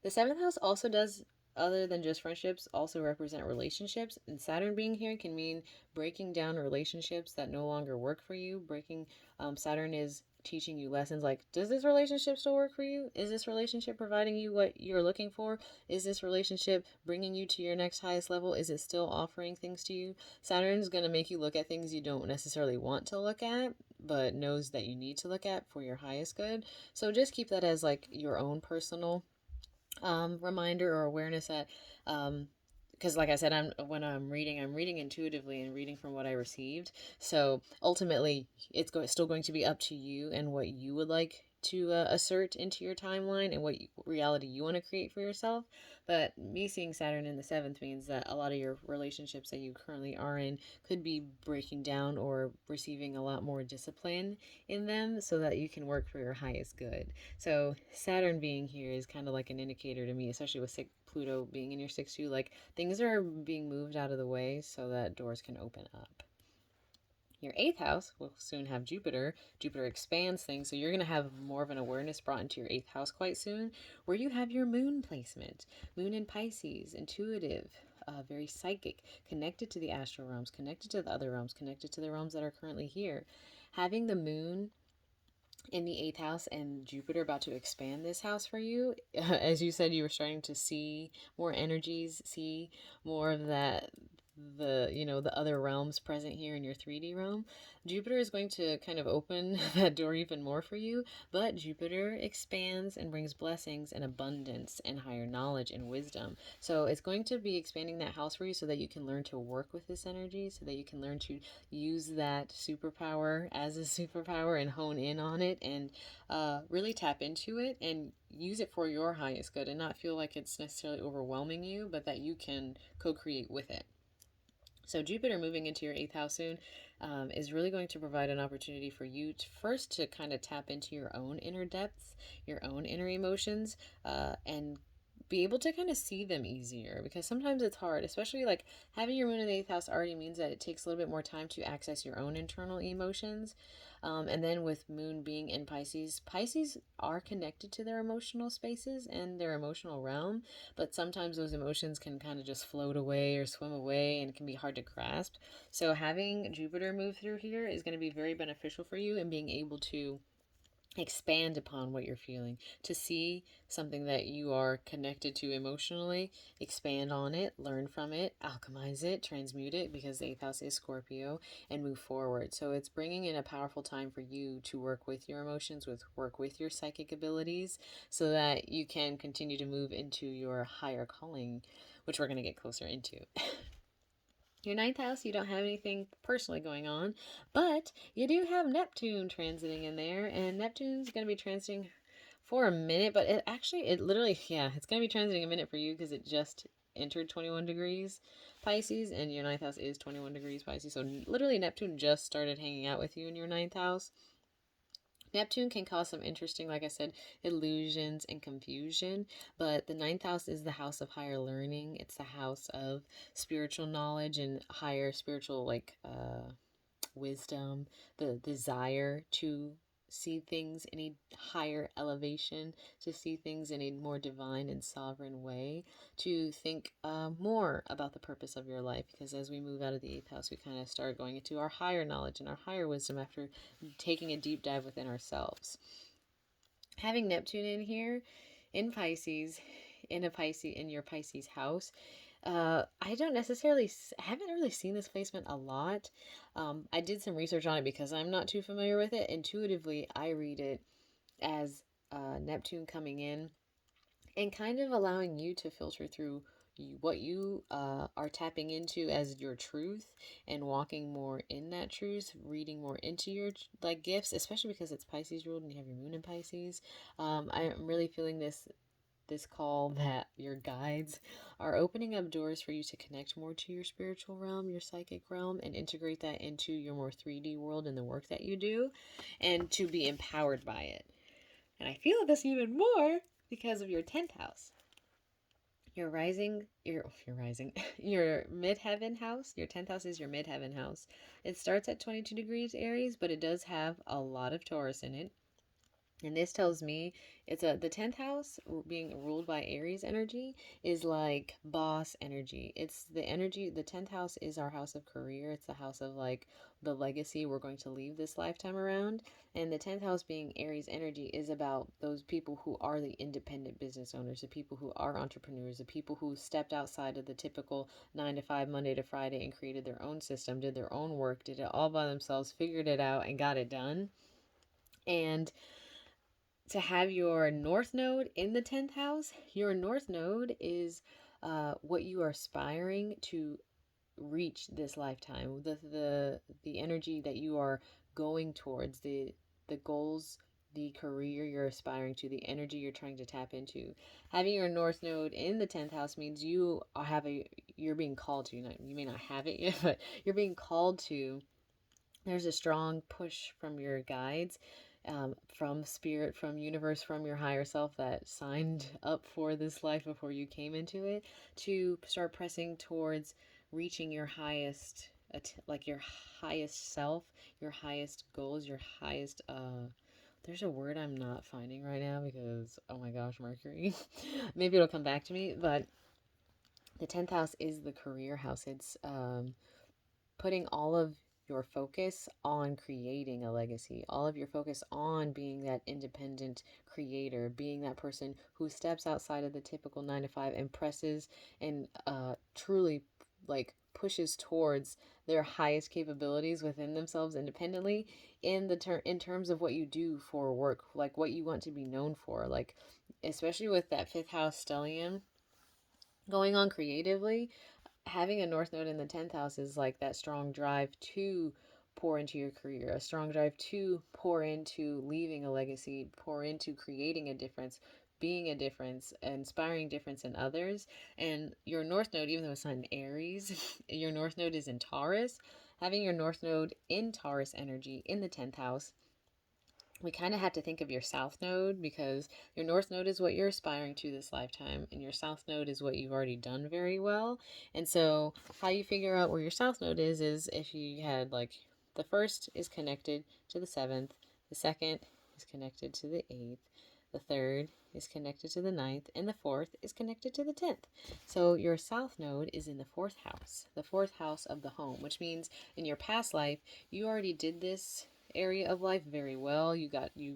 The seventh house also does, other than just friendships, also represent relationships. And Saturn being here can mean breaking down relationships that no longer work for you. Saturn is teaching you lessons like, does this relationship still work for you? Is this relationship providing you what you're looking for? Is this relationship bringing you to your next highest level? Is it still offering things to you? Saturn's going to make you look at things you don't necessarily want to look at, but knows that you need to look at for your highest good. So just keep that as like your own personal reminder or awareness that, because like I said, I'm reading intuitively and reading from what I received. So ultimately, still going to be up to you and what you would like to assert into your timeline and what reality you want to create for yourself. But me seeing Saturn in the seventh means that a lot of your relationships that you currently are in could be breaking down or receiving a lot more discipline in them, so that you can work for your highest good. So Saturn being here is kind of like an indicator to me, especially with Pluto being in your sixth too. Like, things are being moved out of the way so that doors can open up. Your eighth house will soon have Jupiter. Jupiter expands things, so you're going to have more of an awareness brought into your eighth house quite soon, where you have your moon placement. Moon in Pisces, intuitive, very psychic, connected to the astral realms, connected to the other realms, connected to the realms that are currently here. Having the moon in the eighth house and Jupiter about to expand this house for you, as you said, you were starting to see more energies, see more of that the other realms present here in your 3D realm. Jupiter is going to kind of open that door even more for you, but Jupiter expands and brings blessings and abundance and higher knowledge and wisdom. So it's going to be expanding that house for you so that you can learn to work with this energy, so that you can learn to use that superpower as a superpower and hone in on it, and really tap into it and use it for your highest good, and not feel like it's necessarily overwhelming you, but that you can co-create with it. So Jupiter moving into your eighth house soon is really going to provide an opportunity for you to first to kind of tap into your own inner depths, your own inner emotions, and be able to kind of see them easier, because sometimes it's hard, especially like having your moon in the eighth house already means that it takes a little bit more time to access your own internal emotions. And then with moon being in Pisces, Pisces are connected to their emotional spaces and their emotional realm, but sometimes those emotions can kind of just float away or swim away, and it can be hard to grasp. So having Jupiter move through here is going to be very beneficial for you in being able to expand upon what you're feeling, to see something that you are connected to emotionally, expand on it, learn from it, alchemize it, transmute it, because the eighth house is Scorpio, and move forward. So it's bringing in a powerful time for you to work with your emotions, work with your psychic abilities, so that you can continue to move into your higher calling, which we're going to get closer into. Your ninth house, you don't have anything personally going on, but you do have Neptune transiting in there, and Neptune's going to be transiting for a minute, but it literally, yeah, it's going to be transiting a minute for you because it just entered 21 degrees Pisces, and your ninth house is 21 degrees Pisces. So literally, Neptune just started hanging out with you in your ninth house. Neptune can cause some interesting, like I said, illusions and confusion, but the ninth house is the house of higher learning. It's the house of spiritual knowledge and higher spiritual, like, wisdom, the desire to see things in a higher elevation, to see things in a more divine and sovereign way, to think more about the purpose of your life. Because as we move out of the eighth house, we kind of start going into our higher knowledge and our higher wisdom after taking a deep dive within ourselves. Having Neptune in here, in Pisces, in your Pisces house, I don't necessarily, I haven't really seen this placement a lot. I did some research on it because I'm not too familiar with it. Intuitively, I read it as Neptune coming in and kind of allowing you to filter through what you are tapping into as your truth, and walking more in that truth, reading more into your like gifts, especially because it's Pisces ruled and you have your moon in Pisces. I'm really feeling this call that your guides are opening up doors for you to connect more to your spiritual realm, your psychic realm, and integrate that into your more 3D world and the work that you do, and to be empowered by it. And I feel this even more because of your 10th house. Your rising, your midheaven house, your 10th house is your midheaven house. It starts at 22 degrees Aries, but it does have a lot of Taurus in it. And this tells me the 10th house being ruled by Aries energy is like boss energy. It's the energy, the 10th house is our house of career. It's the house of like the legacy we're going to leave this lifetime around. And the 10th house being Aries energy is about those people who are the independent business owners, the people who are entrepreneurs, the people who stepped outside of the typical 9 to 5, Monday to Friday, and created their own system, did their own work, did it all by themselves, figured it out, and got it done. And to have your North Node in the 10th house, your North Node is what you are aspiring to reach this lifetime. The energy that you are going towards, the goals, the career you're aspiring to, the energy you're trying to tap into. Having your North Node in the 10th house means you're being called to. You may not have it yet, but you're being called to. There's a strong push from your guides, from spirit, from universe, from your higher self that signed up for this life before you came into it, to start pressing towards reaching your highest, like your highest self, your highest goals, your highest, there's a word I'm not finding right now because, oh my gosh, Mercury. Maybe it'll come back to me, but the 10th house is the career house. It's putting all of your focus on creating a legacy, all of your focus on being that independent creator, being that person who steps outside of the typical 9 to 5 and presses and truly like pushes towards their highest capabilities within themselves independently in terms of what you do for work, like what you want to be known for, like especially with that fifth house stellium going on creatively. Having a north node in the 10th house is like that strong drive to pour into your career, a strong drive to pour into leaving a legacy, pour into creating a difference, being a difference, inspiring difference in others. And your north node, even though it's not in Aries, your north node is in Taurus. Having your north node in Taurus energy in the 10th house, we kind of have to think of your south node, because your north node is what you're aspiring to this lifetime, and your south node is what you've already done very well. And so how you figure out where your south node is if you had like the first is connected to the seventh, the second is connected to the eighth, the third is connected to the ninth, and the fourth is connected to the 10th. So your south node is in the fourth house of the home, which means in your past life you already did this area of life very well. You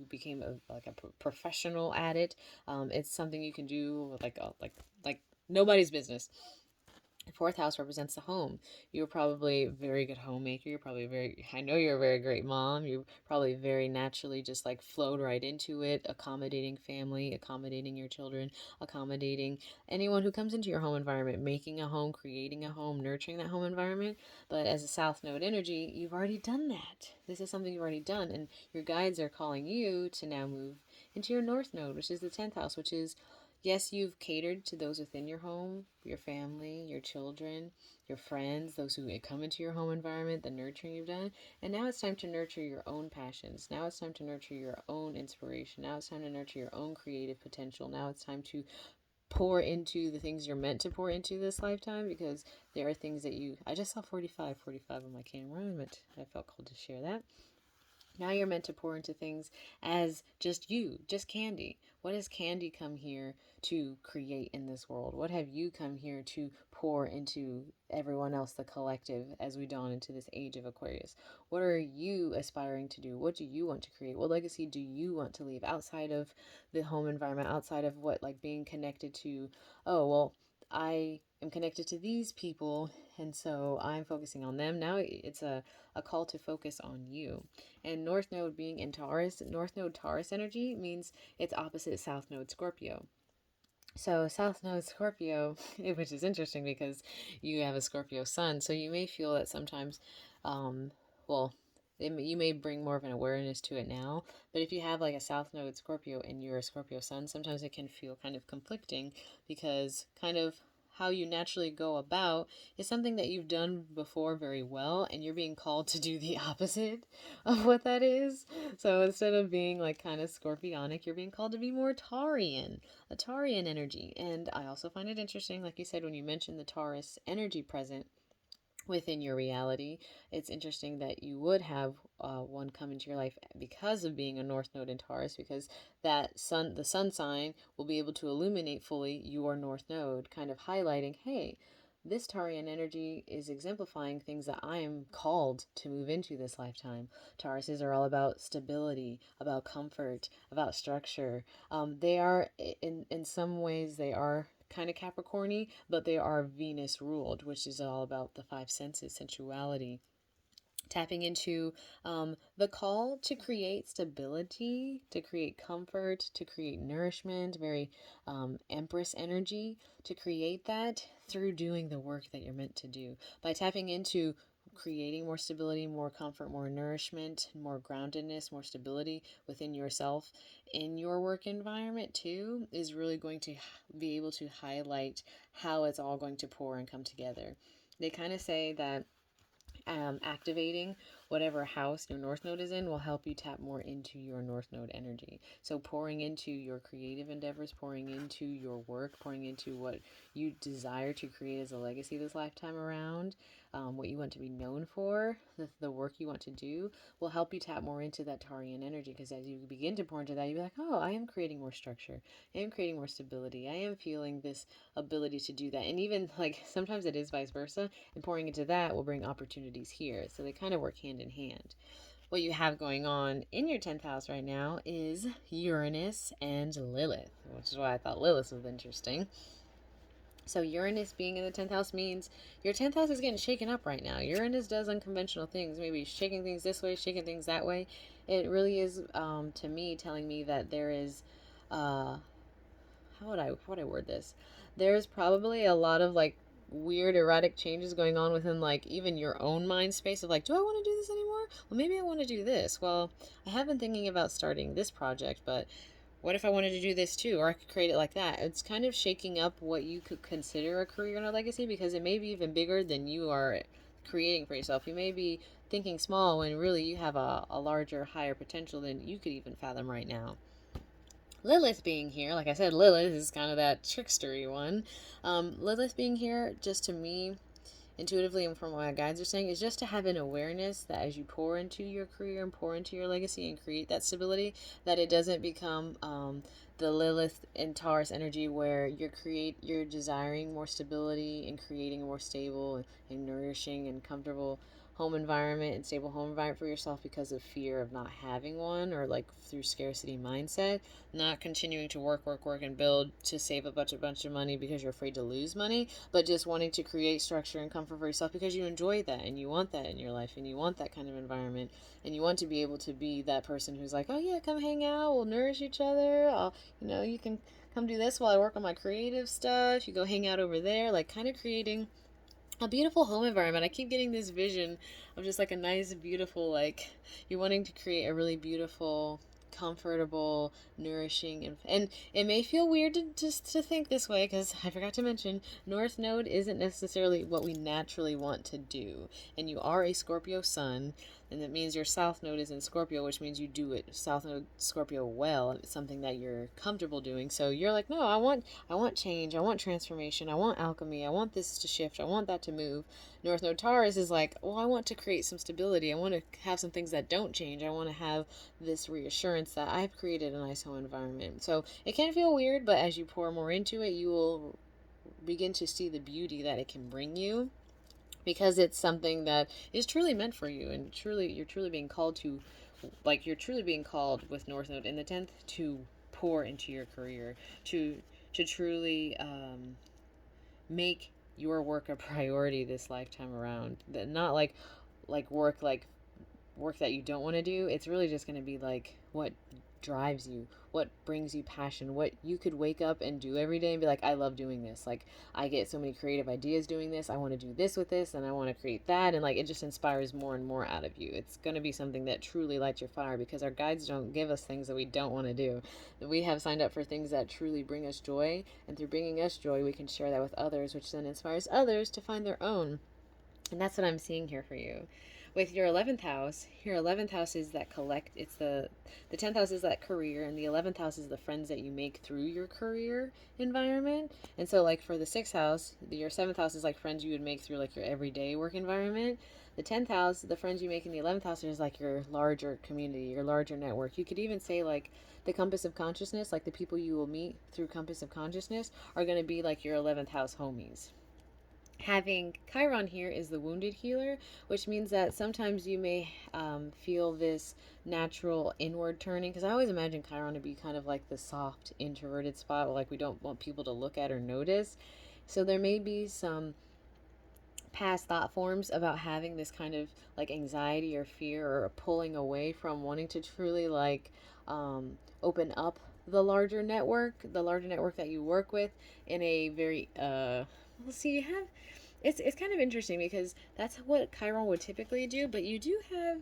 became a professional at it. It's something you can do with like nobody's business. The fourth house represents the home. You're probably a very good homemaker. I know you're a very great mom. You probably very naturally just like flowed right into it, accommodating family, accommodating your children, accommodating anyone who comes into your home environment, making a home, creating a home, nurturing that home environment. But as a South Node energy, you've already done that. This is something you've already done. And your guides are calling you to now move into your North Node, which is the 10th house, which is, yes, you've catered to those within your home, your family, your children, your friends, those who come into your home environment, the nurturing you've done. And now it's time to nurture your own passions. Now it's time to nurture your own inspiration. Now it's time to nurture your own creative potential. Now it's time to pour into the things you're meant to pour into this lifetime, because there are things that I just saw 45 on my camera, but I felt called to share that. Now you're meant to pour into things as just you, just Candi. What has Candi come here to create in this world? What have you come here to pour into everyone else, the collective, as we dawn into this age of Aquarius? What are you aspiring to do? What do you want to create? What legacy do you want to leave outside of the home environment, outside of what, like being connected to, oh, well, I am connected to these people, and so I'm focusing on them. Now it's a call to focus on you. And North Node being in Taurus, North Node Taurus energy means it's opposite South Node Scorpio. So South Node Scorpio, which is interesting because you have a Scorpio sun, so you may feel that sometimes, um, well, you may bring more of an awareness to it now. But if you have like a South Node Scorpio and you're a Scorpio sun, sometimes it can feel kind of conflicting, because kind of how you naturally go about is something that you've done before very well, and you're being called to do the opposite of what that is. So instead of being like kind of scorpionic, you're being called to be more Taurian, a Taurian energy. And I also find it interesting, like you said, when you mentioned the Taurus energy present within your reality, it's interesting that you would have one come into your life because of being a North Node in Taurus, because the sun sign will be able to illuminate fully your North Node, kind of highlighting, hey, this Taurian energy is exemplifying things that I am called to move into this lifetime. Tauruses are all about stability, about comfort, about structure. They are, in some ways, they are kind of Capricorny, but they are Venus ruled, which is all about the five senses, sensuality, tapping into the call to create stability, to create comfort, to create nourishment, very Empress energy, to create that through doing the work that you're meant to do. By tapping into creating more stability, more comfort, more nourishment, more groundedness, more stability within yourself in your work environment too, is really going to be able to highlight how it's all going to pour and come together. They kind of say that activating whatever house your North Node is in will help you tap more into your North Node energy. So pouring into your creative endeavors, pouring into your work, pouring into what you desire to create as a legacy this lifetime around, what you want to be known for, the work you want to do, will help you tap more into that Tarian energy. Because as you begin to pour into that, you'll be like, oh, I am creating more structure. I am creating more stability. I am feeling this ability to do that. And even like sometimes it is vice versa, and pouring into that will bring opportunities here. So they kind of work hand in hand. What you have going on in your 10th house right now is Uranus and Lilith, which is why I thought Lilith was interesting. So Uranus being in the 10th house means your 10th house is getting shaken up right now. Uranus does unconventional things, maybe shaking things this way, shaking things that way. It really is, to me, telling me that there is, how would I word this? There's probably a lot of like weird erratic changes going on within like even your own mind space of like, do I want to do this anymore? Well, maybe I want to do this. Well, I have been thinking about starting this project, but what if I wanted to do this too? Or I could create it like that. It's kind of shaking up what you could consider a career and a legacy, because it may be even bigger than you are creating for yourself. You may be thinking small when really you have a larger, higher potential than you could even fathom right now. Lilith being here, like I said, Lilith is kind of that trickstery one. Lilith being here, just to me, intuitively and from what my guides are saying, is just to have an awareness that as you pour into your career and pour into your legacy and create that stability, that it doesn't become the Lilith and Taurus energy where you're desiring more stability and creating a more stable and nourishing and comfortable home environment and stable home environment for yourself because of fear of not having one, or like through scarcity mindset, not continuing to work and build to save a bunch of money because you're afraid to lose money, but just wanting to create structure and comfort for yourself because you enjoy that and you want that in your life and you want that kind of environment, and you want to be able to be that person who's like, oh yeah, come hang out, we'll nourish each other, you can come do this while I work on my creative stuff, you go hang out over there, like kind of creating a beautiful home environment. I keep getting this vision of just like a nice, beautiful, like you're wanting to create a really beautiful, comfortable, nourishing, and it may feel weird to just to think this way, because I forgot to mention North Node isn't necessarily what we naturally want to do, and you are a Scorpio sun, and that means your South Node is in Scorpio, which means you do it South Node Scorpio well. It's something that you're comfortable doing. So you're like, no, I want change, I want transformation, I want alchemy, I want this to shift, I want that to move. North Node Taurus is like, well, I want to create some stability, I want to have some things that don't change, I want to have this reassurance that I've created a nice home environment. So it can feel weird, but as you pour more into it, you will begin to see the beauty that it can bring you, because it's something that is truly meant for you, and you're truly being called to, like you're truly being called with North Node in the 10th to pour into your career, to truly make your work a priority this lifetime around. That not like work that you don't want to do. It's really just going to be like what drives you, what brings you passion, what you could wake up and do every day and be like, I love doing this. Like, I get so many creative ideas doing this. I want to do this with this, and I want to create that. And like, it just inspires more and more out of you. It's going to be something that truly lights your fire, because our guides don't give us things that we don't want to do. We have signed up for things that truly bring us joy. And through bringing us joy, we can share that with others, which then inspires others to find their own. And that's what I'm seeing here for you. With your 11th house is that it's the 10th house is that career, and the 11th house is the friends that you make through your career environment. And so like for the 6th house, your 7th house is like friends you would make through like your everyday work environment. The 10th house, the friends you make in the 11th house is like your larger community, your larger network. You could even say like the compass of consciousness, like the people you will meet through compass of consciousness are going to be like your 11th house homies. Having Chiron here is the wounded healer, which means that sometimes you may feel this natural inward turning. Because I always imagine Chiron to be kind of like the soft, introverted spot where like we don't want people to look at or notice. So there may be some past thought forms about having this kind of like anxiety or fear or pulling away from wanting to truly like open up the larger network that you work with in a very let's see, you have it's kind of interesting because that's what Chiron would typically do, but you do have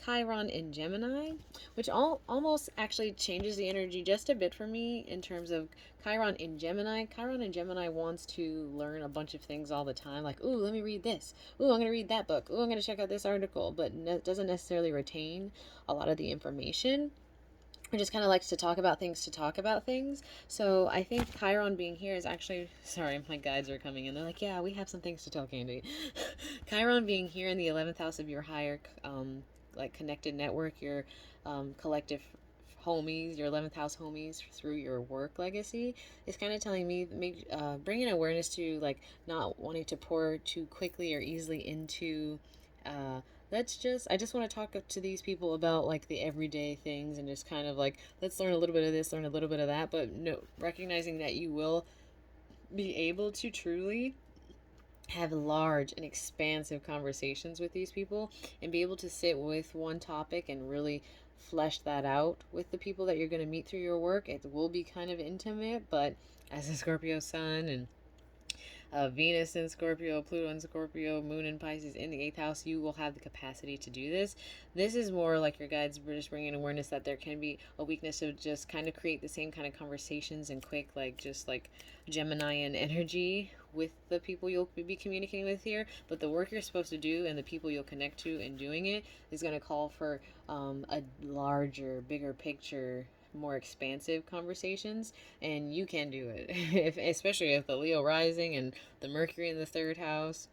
Chiron in Gemini, which almost actually changes the energy just a bit for me in terms of Chiron in Gemini. Chiron in Gemini wants to learn a bunch of things all the time, like, ooh, let me read this. Ooh, I'm going to read that book. Ooh, I'm going to check out this article, but doesn't necessarily retain a lot of the information. It just kind of likes to talk about things to talk about things. So I think Chiron being here is actually, sorry, my guides are coming in. They're like, yeah, we have some things to tell Candi. Chiron being here in the 11th house of your higher, like connected network, your collective homies, your 11th house homies through your work legacy, is kind of telling me, bringing awareness to like not wanting to pour too quickly or easily into I just want to talk to these people about like the everyday things, and just kind of like, let's learn a little bit of this, learn a little bit of that, but no, recognizing that be able to truly have large and expansive conversations with these people and be able to sit with one topic and really flesh that out with the people that you're going to meet through your work. It will be kind of intimate, but as a Scorpio sun and Venus in Scorpio, Pluto in Scorpio, Moon in Pisces in the eighth house, you will have the capacity to do this. This is more like your guides just bringing awareness that there can be a weakness to just kind of create the same kind of conversations and quick, like just like Geminian energy with the people you'll be communicating with here. But the work you're supposed to do and the people you'll connect to in doing it is going to call for a larger, bigger picture, more expansive conversations, and you can do it. If, especially if the Leo rising and the Mercury in the third house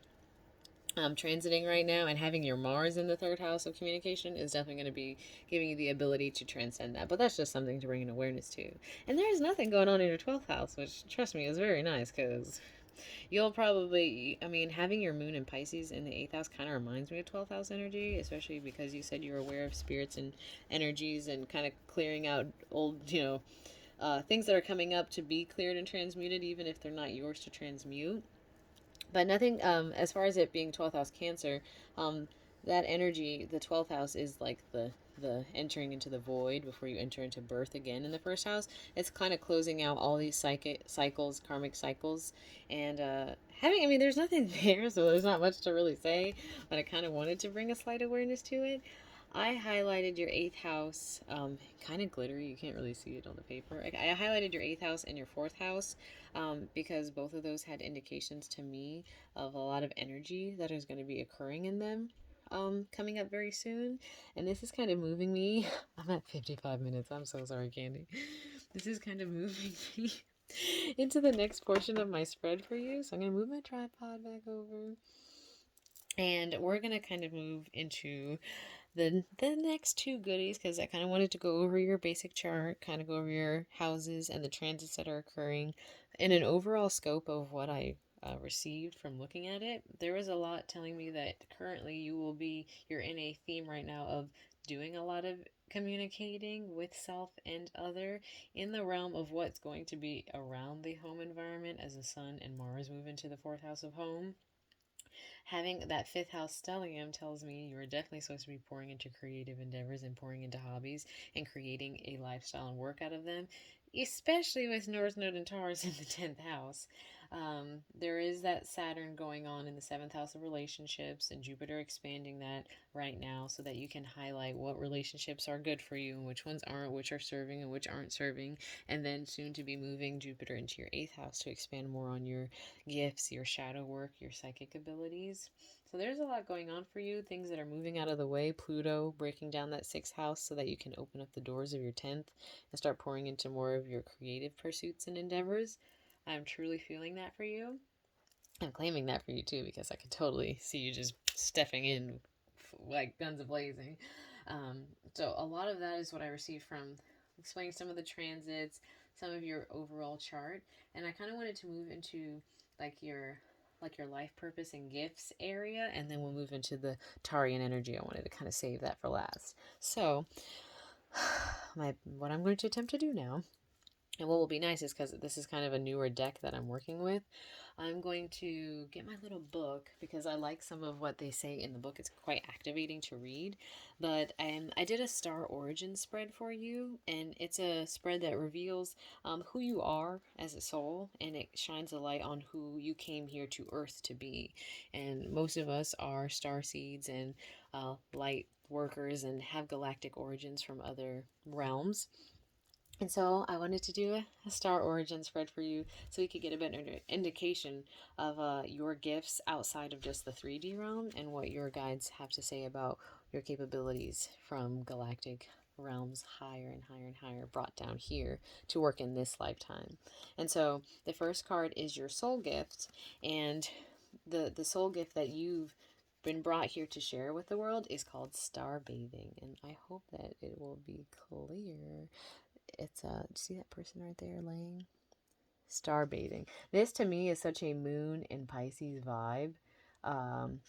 transiting right now, and having your Mars in the third house of communication is definitely going to be giving you the ability to transcend that. But that's just something to bring an awareness to. And there is nothing going on in your 12th house, which, trust me, is very nice because you'll probably, I mean, having your moon in Pisces in the 8th house kind of reminds me of 12th house energy, especially because you said you're aware of spirits and energies and kind of clearing out old, things that are coming up to be cleared and transmuted, even if they're not yours to transmute. But nothing, as far as it being 12th house Cancer, um, that energy, the 12th house is like the entering into the void before you enter into birth again in the first house. It's kind of closing out all these psychic cycles, karmic cycles, and having. I mean, there's nothing there, so there's not much to really say. But I kind of wanted to bring a slight awareness to it. I highlighted your eighth house, kind of glittery. You can't really see it on the paper. I highlighted your eighth house and your fourth house because both of those had indications to me of a lot of energy that is going to be occurring in them coming up very soon. And this is kind of moving me. I'm at 55 minutes. I'm so sorry, Candy. This is kind of moving me into the next portion of my spread for you. So I'm going to move my tripod back over. And we're going to kind of move into the next two goodies because I kind of wanted to go over your basic chart, kind of go over your houses and the transits that are occurring in an overall scope of what I received from looking at it. There was a lot telling me that currently you're in a theme right now of doing a lot of communicating with self and other in the realm of what's going to be around the home environment as the sun and Mars move into the fourth house of home. Having that fifth house stellium tells me you are definitely supposed to be pouring into creative endeavors and pouring into hobbies and creating a lifestyle and work out of them, especially with North Node and Taurus in the 10th house. There is that Saturn going on in the 7th house of relationships and Jupiter expanding that right now so that you can highlight what relationships are good for you and which ones aren't, which are serving and which aren't serving, and then soon to be moving Jupiter into your 8th house to expand more on your gifts, your shadow work, your psychic abilities. So there's a lot going on for you, things that are moving out of the way. Pluto breaking down that 6th house so that you can open up the doors of your 10th and start pouring into more of your creative pursuits and endeavors. I'm truly feeling that for you. I'm claiming that for you too because I could totally see you just stepping in like guns a blazing. So a lot of that is what I received from explaining some of the transits, some of your overall chart, and I kind of wanted to move into like your life purpose and gifts area, and then we'll move into the Tarian energy. I wanted to kind of save that for last. So, what I'm going to attempt to do now, and what will be nice is because this is kind of a newer deck that I'm working with, I'm going to get my little book because I like some of what they say in the book. It's quite activating to read. But I did a star origin spread for you, and it's a spread that reveals who you are as a soul, and it shines a light on who you came here to Earth to be. And most of us are star seeds and light workers and have galactic origins from other realms. And so I wanted to do a star origin spread for you so you could get a better indication of your gifts outside of just the 3D realm and what your guides have to say about your capabilities from galactic realms higher and higher and higher brought down here to work in this lifetime. And so the first card is your soul gift, and the soul gift that you've been brought here to share with the world is called star bathing, and I hope that it will be clear. It's see that person right there laying? Star bathing. This to me is such a moon in Pisces vibe. Um,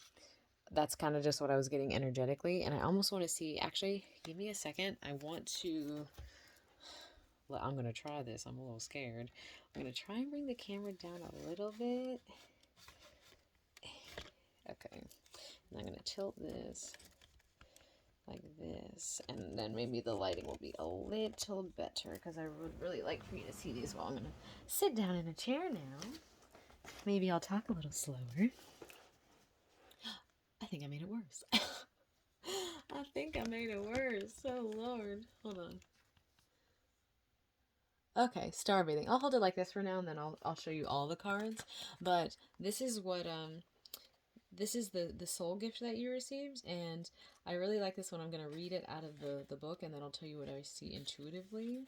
that's kind of just what I was getting energetically. And I almost want to see, actually, give me a second. I want to, well, I'm going to try this. I'm a little scared. I'm going to try and bring the camera down a little bit. Okay. And I'm going to tilt this like this, and then maybe the lighting will be a little better because I would really like for you to see these. Well, I'm going to sit down in a chair now. Maybe I'll talk a little slower. I think I made it worse. I think I made it worse. Oh, Lord. Hold on. Okay, star bathing. I'll hold it like this for now, and then I'll show you all the cards. But this is what this is the soul gift that you received, and I really like this one. I'm gonna read it out of the book, and then I'll tell you what I see intuitively.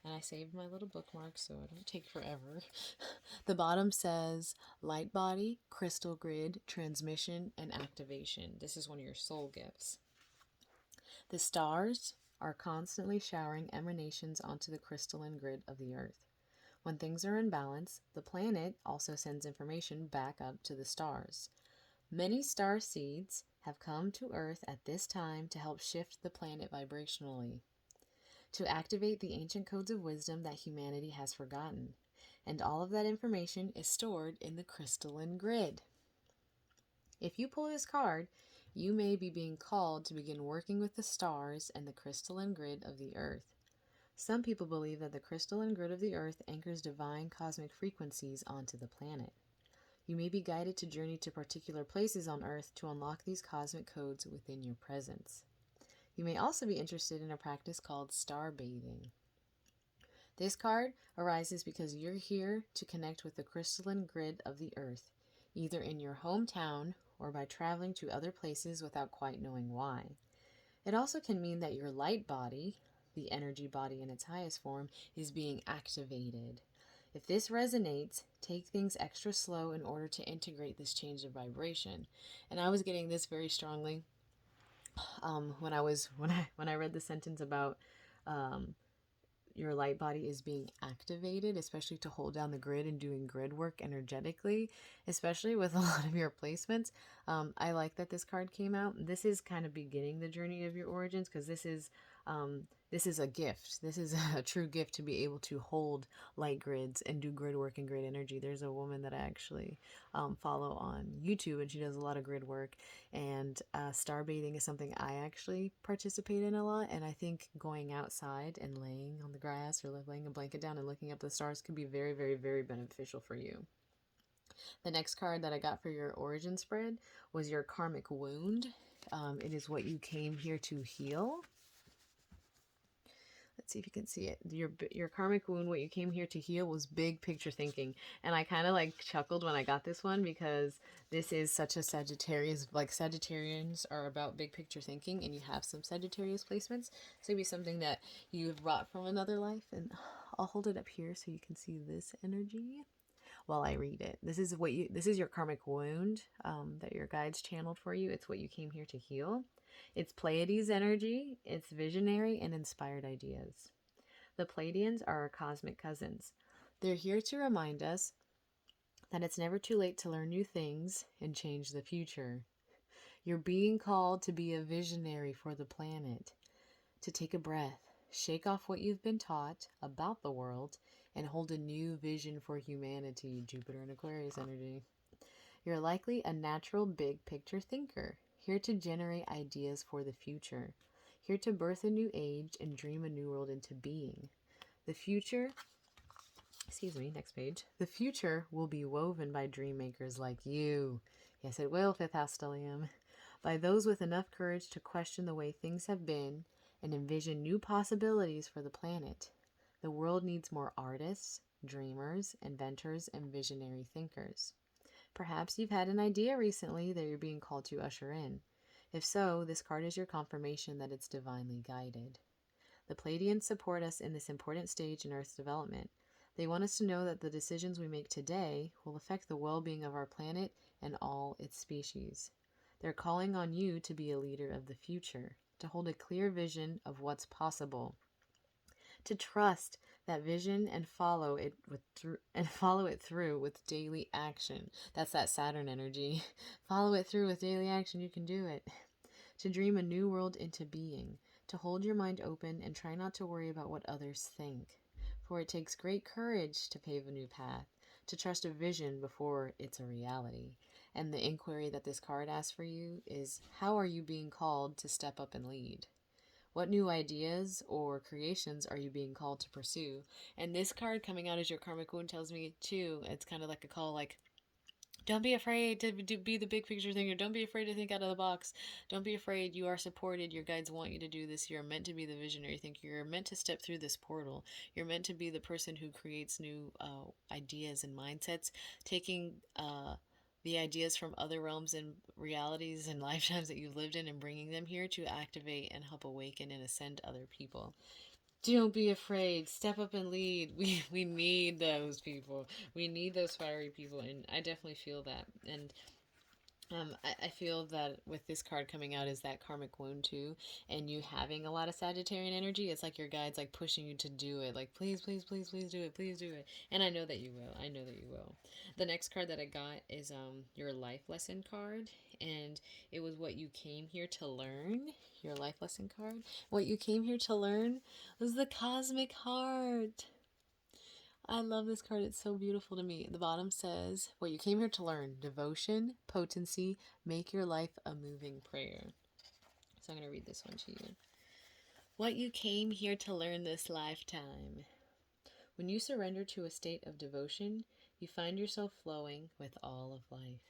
And I saved my little bookmark so I don't take forever. The bottom says light body, crystal grid, transmission, and activation. This is one of your soul gifts. The stars are constantly showering emanations onto the crystalline grid of the earth. When things are in balance, the planet also sends information back up to the stars. Many star seeds have come to Earth at this time to help shift the planet vibrationally, to activate the ancient codes of wisdom that humanity has forgotten. And all of that information is stored in the crystalline grid. If you pull this card, you may be being called to begin working with the stars and the crystalline grid of the Earth. Some people believe that the crystalline grid of the Earth anchors divine cosmic frequencies onto the planet. You may be guided to journey to particular places on Earth to unlock these cosmic codes within your presence. You may also be interested in a practice called star bathing. This card arises because you're here to connect with the crystalline grid of the Earth, either in your hometown or by traveling to other places without quite knowing why. It also can mean that your light body, the energy body in its highest form, is being activated. If this resonates, take things extra slow in order to integrate this change of vibration. And I was getting this very strongly when I read the sentence about your light body is being activated, especially to hold down the grid and doing grid work energetically, especially with a lot of your placements. I like that this card came out. This is kind of beginning the journey of your origins, because this is a gift. This is a true gift to be able to hold light grids and do grid work and grid energy. There's a woman that I actually follow on YouTube, and she does a lot of grid work, and star bathing is something I actually participate in a lot. And I think going outside and laying on the grass or laying a blanket down and looking up the stars could be very, very, very beneficial for you. The next card that I got for your origin spread was your karmic wound. It is what you came here to heal. Let's see if you can see it. Your karmic wound, what you came here to heal, was big picture thinking. And I kind of like chuckled when I got this one, because this is such a Sagittarius, like Sagittarians are about big picture thinking, and you have some Sagittarius placements. So maybe something that you've brought from another life. And I'll hold it up here so you can see this energy while I read it. This is your karmic wound that your guides channeled for you. It's what you came here to heal. It's Pleiades energy. It's visionary and inspired ideas. The Pleiadians are our cosmic cousins. They're here to remind us that it's never too late to learn new things and change the future. You're being called to be a visionary for the planet, to take a breath, shake off what you've been taught about the world, and hold a new vision for humanity. Jupiter and Aquarius energy. You're likely a natural big picture thinker, here to generate ideas for the future, here to birth a new age and dream a new world into being. The future, next page. The future will be woven by dream makers like you. Yes, it will, fifth house stellium. By those with enough courage to question the way things have been and envision new possibilities for the planet. The world needs more artists, dreamers, inventors, and visionary thinkers. Perhaps you've had an idea recently that you're being called to usher in. If so, this card is your confirmation that it's divinely guided. The Pleiadians support us in this important stage in Earth's development. They want us to know that the decisions we make today will affect the well-being of our planet and all its species. They're calling on you to be a leader of the future, to hold a clear vision of what's possible, to trust that vision and follow it through with daily action. That's that Saturn energy. Follow it through with daily action. You can do it. To dream a new world into being. To hold your mind open and try not to worry about what others think. for it takes great courage to pave a new path, to trust a vision before it's a reality. And the inquiry that this card asks for you is, how are you being called to step up and lead? What new ideas or creations are you being called to pursue? And this card coming out as your karmic wound tells me too, it's kind of like a call, like, don't be afraid to be the big picture thinker. Don't be afraid to think out of the box. Don't be afraid. You are supported. Your guides want you to do this. You're meant to be the visionary thinker. You're meant to step through this portal. You're meant to be the person who creates new ideas and mindsets, taking the ideas from other realms and realities and lifetimes that you've lived in and bringing them here to activate and help awaken and ascend other people. Don't be afraid. Step up and lead. We need those people. We need those fiery people, and I definitely feel that. And I feel that with this card coming out is that karmic wound too, and you having a lot of Sagittarian energy. It's like your guide's like pushing you to do it. Like, please, please, please, please do it. Please do it. And I know that you will. I know that you will. The next card that I got is your life lesson card, and it was what you came here to learn. Your life lesson card. What you came here to learn was the cosmic heart. I love this card. It's so beautiful to me. The bottom says, what you came here to learn: devotion, potency, make your life a moving prayer. So I'm going to read this one to you. What you came here to learn this lifetime. When you surrender to a state of devotion, you find yourself flowing with all of life.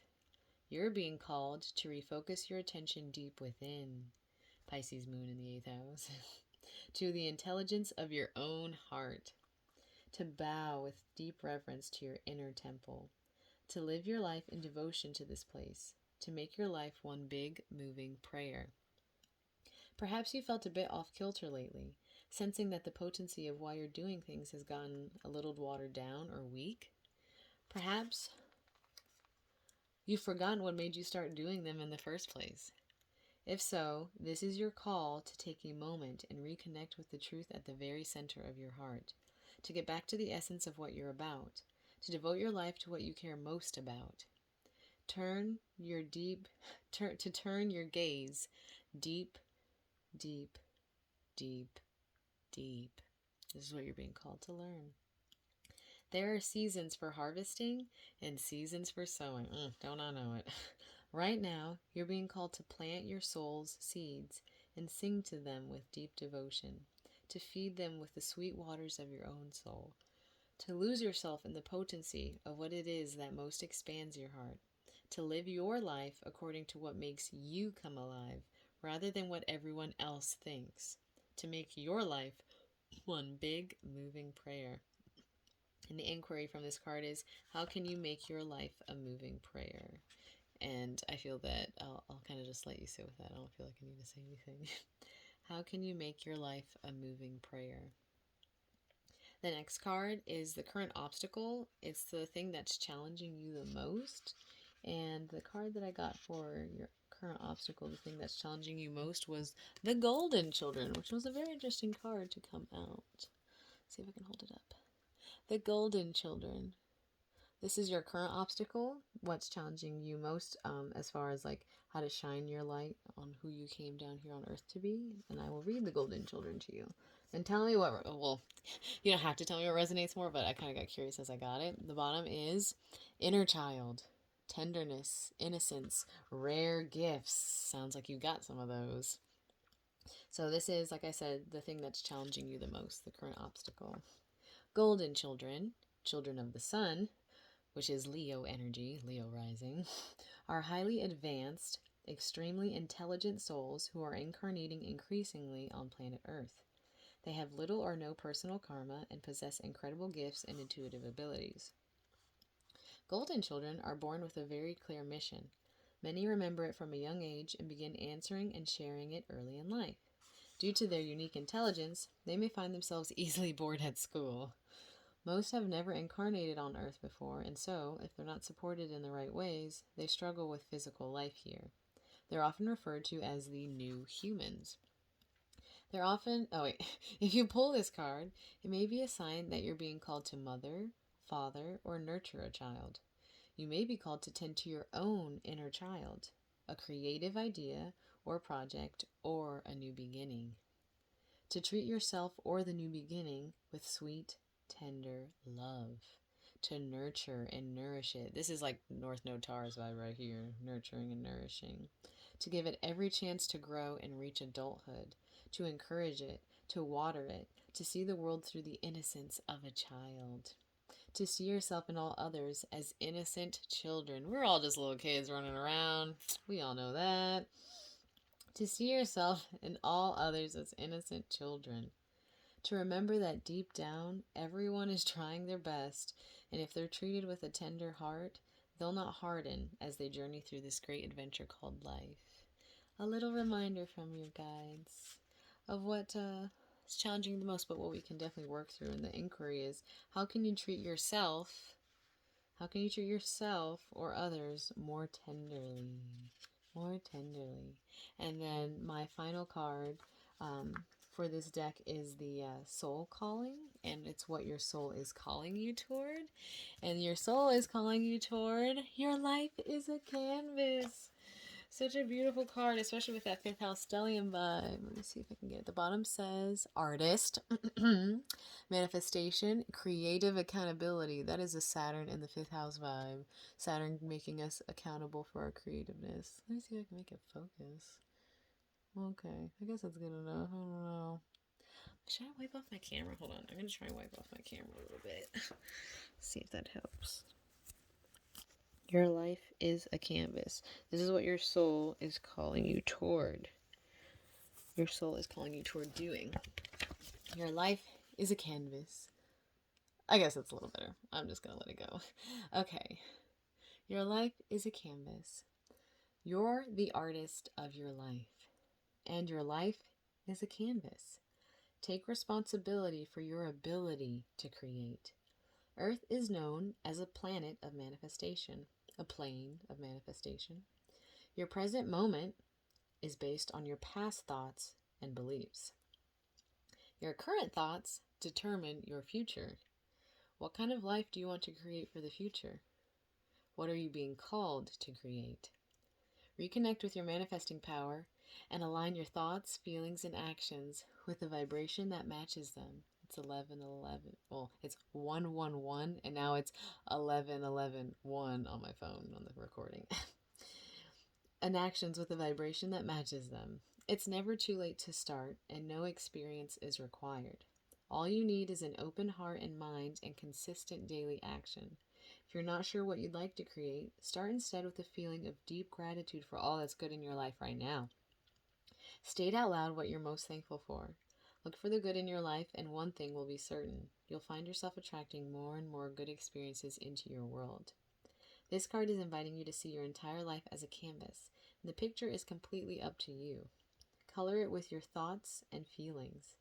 You're being called to refocus your attention deep within, Pisces moon in the 8th house, to the intelligence of your own heart, to bow with deep reverence to your inner temple, to live your life in devotion to this place, to make your life one big moving prayer. Perhaps you felt a bit off kilter lately, sensing that the potency of why you're doing things has gotten a little watered down or weak. Perhaps you've forgotten what made you start doing them in the first place. If so, this is your call to take a moment and reconnect with the truth at the very center of your heart, to get back to the essence of what you're about, to devote your life to what you care most about. Turn your gaze deep, deep, deep, deep. This is what you're being called to learn. There are seasons for harvesting and seasons for sowing. Don't I know it? Right now, you're being called to plant your soul's seeds and sing to them with deep devotion, to feed them with the sweet waters of your own soul, to lose yourself in the potency of what it is that most expands your heart, to live your life according to what makes you come alive, rather than what everyone else thinks, to make your life one big moving prayer. And the inquiry from this card is, how can you make your life a moving prayer? And I feel that I'll kind of just let you sit with that. I don't feel like I need to say anything. How can you make your life a moving prayer? The next card is the current obstacle. It's the thing that's challenging you the most. And the card that I got for your current obstacle, the thing that's challenging you most, was the Golden Children, which was a very interesting card to come out. Let's see if I can hold it up. The Golden Children. This is your current obstacle, what's challenging you most, as far as like how to shine your light on who you came down here on earth to be. And I will read the Golden Children to you. And tell me what, well, you don't have to tell me what resonates more, but I kind of got curious as I got it. The bottom is inner child, tenderness, innocence, rare gifts. Sounds like you got some of those. So this is, like I said, the thing that's challenging you the most, the current obstacle. Golden children, children of the sun, which is Leo energy, Leo rising, are highly advanced, extremely intelligent souls who are incarnating increasingly on planet Earth. They have little or no personal karma and possess incredible gifts and intuitive abilities. Golden children are born with a very clear mission. Many remember it from a young age and begin answering and sharing it early in life. Due to their unique intelligence, they may find themselves easily bored at school. Most have never incarnated on Earth before, and so, if they're not supported in the right ways, they struggle with physical life here. They're often referred to as the new humans. They're often, if you pull this card, it may be a sign that you're being called to mother, father, or nurture a child. You may be called to tend to your own inner child, a creative idea or project, or a new beginning. To treat yourself or the new beginning with sweet, tender love, to nurture and nourish it. This is like North Node Taurus vibe right here, nurturing and nourishing. To give it every chance to grow and reach adulthood, to encourage it, to water it, to see the world through the innocence of a child. To see yourself and all others as innocent children. We're all just little kids running around. We all know that. To see yourself and all others as innocent children. To remember that deep down, everyone is trying their best, and if they're treated with a tender heart, they'll not harden as they journey through this great adventure called life. A little reminder from your guides of what is challenging the most, but what we can definitely work through. And the inquiry is, how can you treat yourself? How can you treat yourself or others more tenderly? More tenderly. And then my final card for this deck is the soul calling, and it's what your soul is calling you toward. And your soul is calling you toward your life is a canvas. Such a beautiful card, especially with that fifth house stellium vibe. Let me see if I can get it. The bottom says artist, manifestation, creative accountability. That is a Saturn in the fifth house vibe. Saturn making us accountable for our creativeness. Let me see if I can make it focus. Okay, I guess that's good enough. I don't know. Should I wipe off my camera? Hold on. I'm going to try and wipe off my camera a little bit. See if that helps. Your life is a canvas. This is what your soul is calling you toward. Your soul is calling you toward doing. Your life is a canvas. I guess it's a little better. I'm just going to let it go. Okay. Your life is a canvas. You're the artist of your life. And your life is a canvas. Take responsibility for your ability to create. Earth is known as a planet of manifestation, a plane of manifestation. Your present moment is based on your past thoughts and beliefs. Your current thoughts determine your future. What kind of life do you want to create for the future? What are you being called to create? Reconnect with your manifesting power and align your thoughts, feelings, and actions with the vibration that matches them. It's 1111. Well, it's 111, and now it's 1111 on my phone on the recording. And actions with a vibration that matches them. It's never too late to start, and no experience is required. All you need is an open heart and mind and consistent daily action. If you're not sure what you'd like to create, start instead with a feeling of deep gratitude for all that's good in your life right now. State out loud what you're most thankful for. Look for the good in your life, and one thing will be certain. You'll find yourself attracting more and more good experiences into your world. This card is inviting you to see your entire life as a canvas, and the picture is completely up to you. Color it with your thoughts and feelings.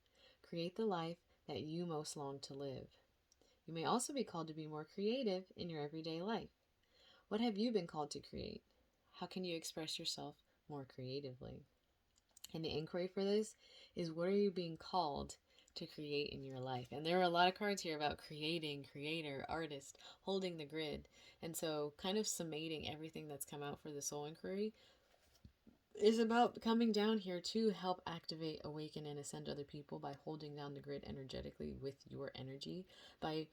Create the life that you most long to live. You may also be called to be more creative in your everyday life. What have you been called to create? How can you express yourself more creatively? And the inquiry for this is, what are you being called to create in your life? And there are a lot of cards here about creating, creator, artist, holding the grid. And so kind of summating everything that's come out for the soul inquiry is about coming down here to help activate, awaken, and ascend other people by holding down the grid energetically with your energy, by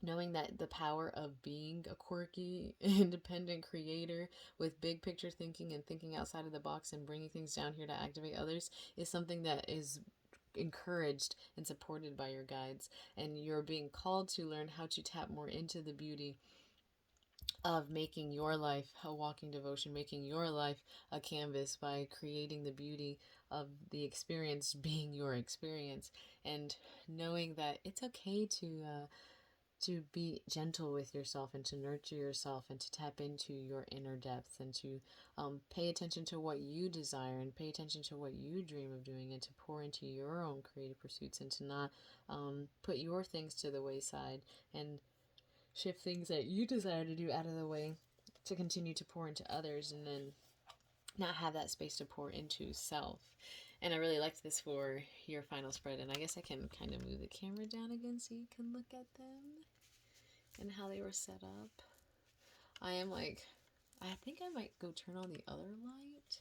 knowing that the power of being a quirky, independent creator with big picture thinking and thinking outside of the box and bringing things down here to activate others is something that is encouraged and supported by your guides. And you're being called to learn how to tap more into the beauty of making your life a walking devotion, making your life a canvas by creating the beauty of the experience being your experience, and knowing that it's okay to be gentle with yourself and to nurture yourself and to tap into your inner depths and to pay attention to what you desire and pay attention to what you dream of doing and to pour into your own creative pursuits and to not put your things to the wayside and shift things that you desire to do out of the way to continue to pour into others and then not have that space to pour into self. And I really liked this for your final spread, and I guess I can kind of move the camera down again so you can look at them and how they were set up. I think I might go turn on the other light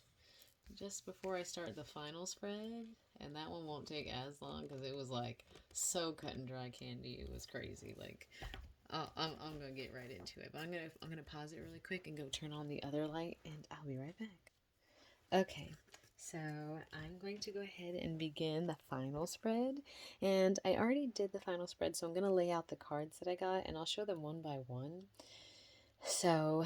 just before I start the final spread, and that one won't take as long because it was like so cut and dry candy. It was crazy. Like, I'm gonna get right into it, but I'm gonna pause it really quick and go turn on the other light, and I'll be right back. Okay, so I'm going to go ahead and begin the final spread. And I already did the final spread, so I'm going to lay out the cards that I got and I'll show them one by one. So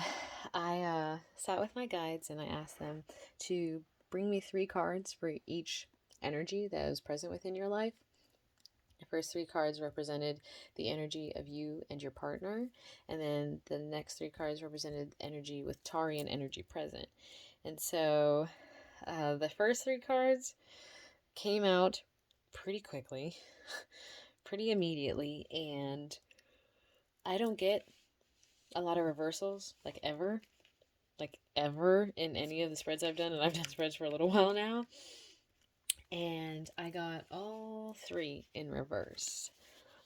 I sat with my guides and I asked them to bring me 3 cards for each energy that is present within your life. The first 3 cards represented the energy of you and your partner, and then the next 3 cards represented energy with Tarian energy present. And so the first 3 cards came out pretty quickly, pretty immediately, and I don't get a lot of reversals, like ever in any of the spreads I've done, and I've done spreads for a little while now. And I got all 3 in reverse.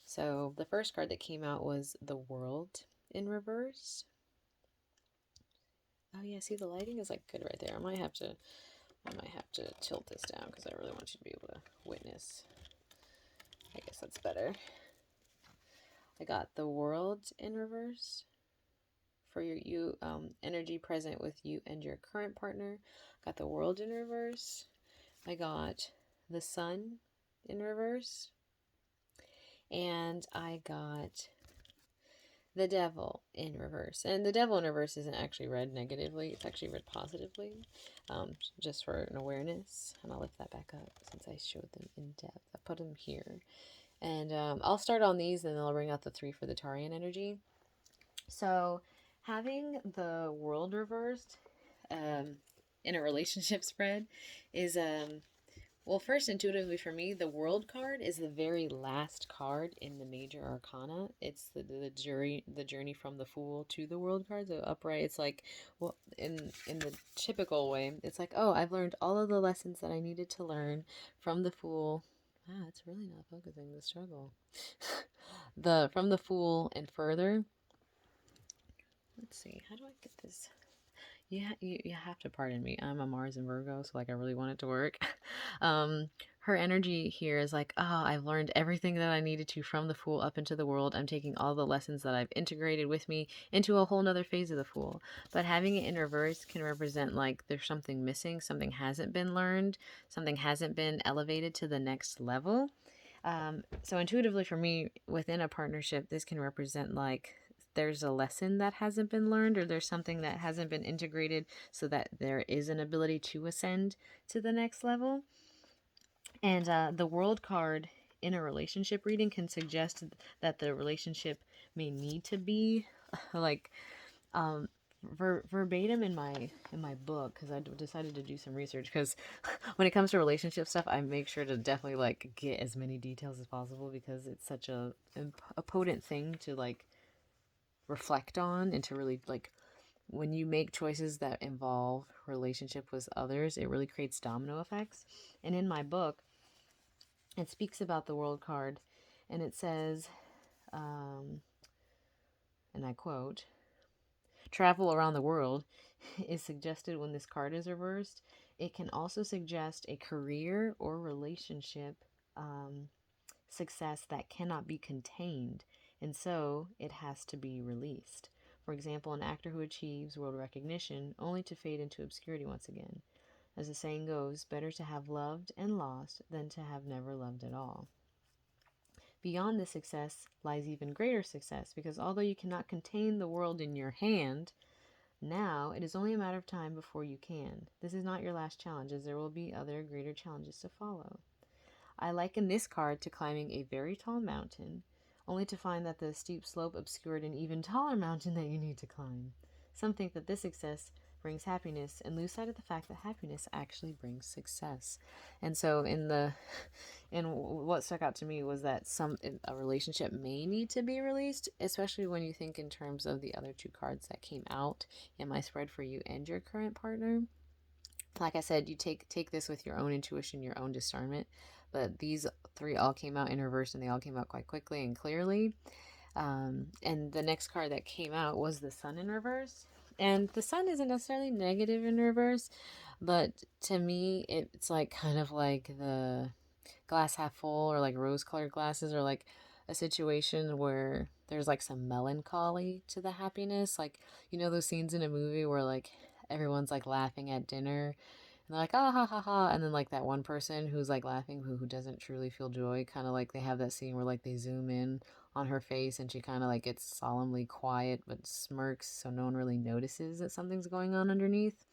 So the first card that came out was the World in reverse. Oh yeah, see the lighting is like good right there. I might have to tilt this down because I really want you to be able to witness. I guess that's better. I got the World in reverse for your energy present with you and your current partner. Got the World in reverse. I got the Sun in reverse. And I got the Devil in reverse. And the Devil in reverse isn't actually read negatively, it's actually read positively, just for an awareness. And I'll lift that back up since I showed them in depth. I put them here. And I'll start on these and then I'll bring out the 3 for the Tarian energy. So having the World reversed in a relationship spread is well, first, intuitively for me, the World card is the very last card in the major arcana. It's the journey from the Fool to the World card. So upright, it's like, well, in the typical way, it's like, oh, I've learned all of the lessons that I needed to learn from the Fool. Ah, it's really not focusing. The struggle. From the Fool and further. Let's see. How do I get this? You have to pardon me. I'm a Mars and Virgo, so like I really want it to work. Her energy here is like, oh, I've learned everything that I needed to from the Fool up into the World. I'm taking all the lessons that I've integrated with me into a whole nother phase of the Fool. But having it in reverse can represent like there's something missing, something hasn't been learned, something hasn't been elevated to the next level. So intuitively for me, within a partnership, this can represent like there's a lesson that hasn't been learned or there's something that hasn't been integrated so that there is an ability to ascend to the next level. And the World card in a relationship reading can suggest that the relationship may need to be like verbatim in my book, because I decided to do some research, because when it comes to relationship stuff I make sure to definitely like get as many details as possible because it's such a potent thing to like reflect on and to really like when you make choices that involve relationship with others, it really creates domino effects. And in my book, it speaks about the World card, and it says, and I quote, travel around the world is suggested when this card is reversed. It can also suggest a career or relationship success that cannot be contained, and so it has to be released. For example, an actor who achieves world recognition only to fade into obscurity once again. As the saying goes, better to have loved and lost than to have never loved at all. Beyond this success lies even greater success, because although you cannot contain the world in your hand, now it is only a matter of time before you can. This is not your last challenge, as there will be other greater challenges to follow. I liken this card to climbing a very tall mountain, only to find that the steep slope obscured an even taller mountain that you need to climb. Some think that this success brings happiness and lose sight of the fact that happiness actually brings success. And so what stuck out to me was that a relationship may need to be released, especially when you think in terms of the other 2 cards that came out in my spread for you and your current partner. Like I said, you take this with your own intuition, your own discernment. But these 3 all came out in reverse, and they all came out quite quickly and clearly. And the next card that came out was the Sun in reverse. And the Sun isn't necessarily negative in reverse, But to me, it's like kind of like the glass half full, or like rose colored glasses, or like a situation where there's like some melancholy to the happiness. Like, you know, those scenes in a movie where like everyone's like laughing at dinner and they're like, ah, ha, ha, ha. And then like that one person who's like laughing, who doesn't truly feel joy, kind of like they have that scene where like they zoom in on her face and she kind of like gets solemnly quiet but smirks so no one really notices that something's going on underneath.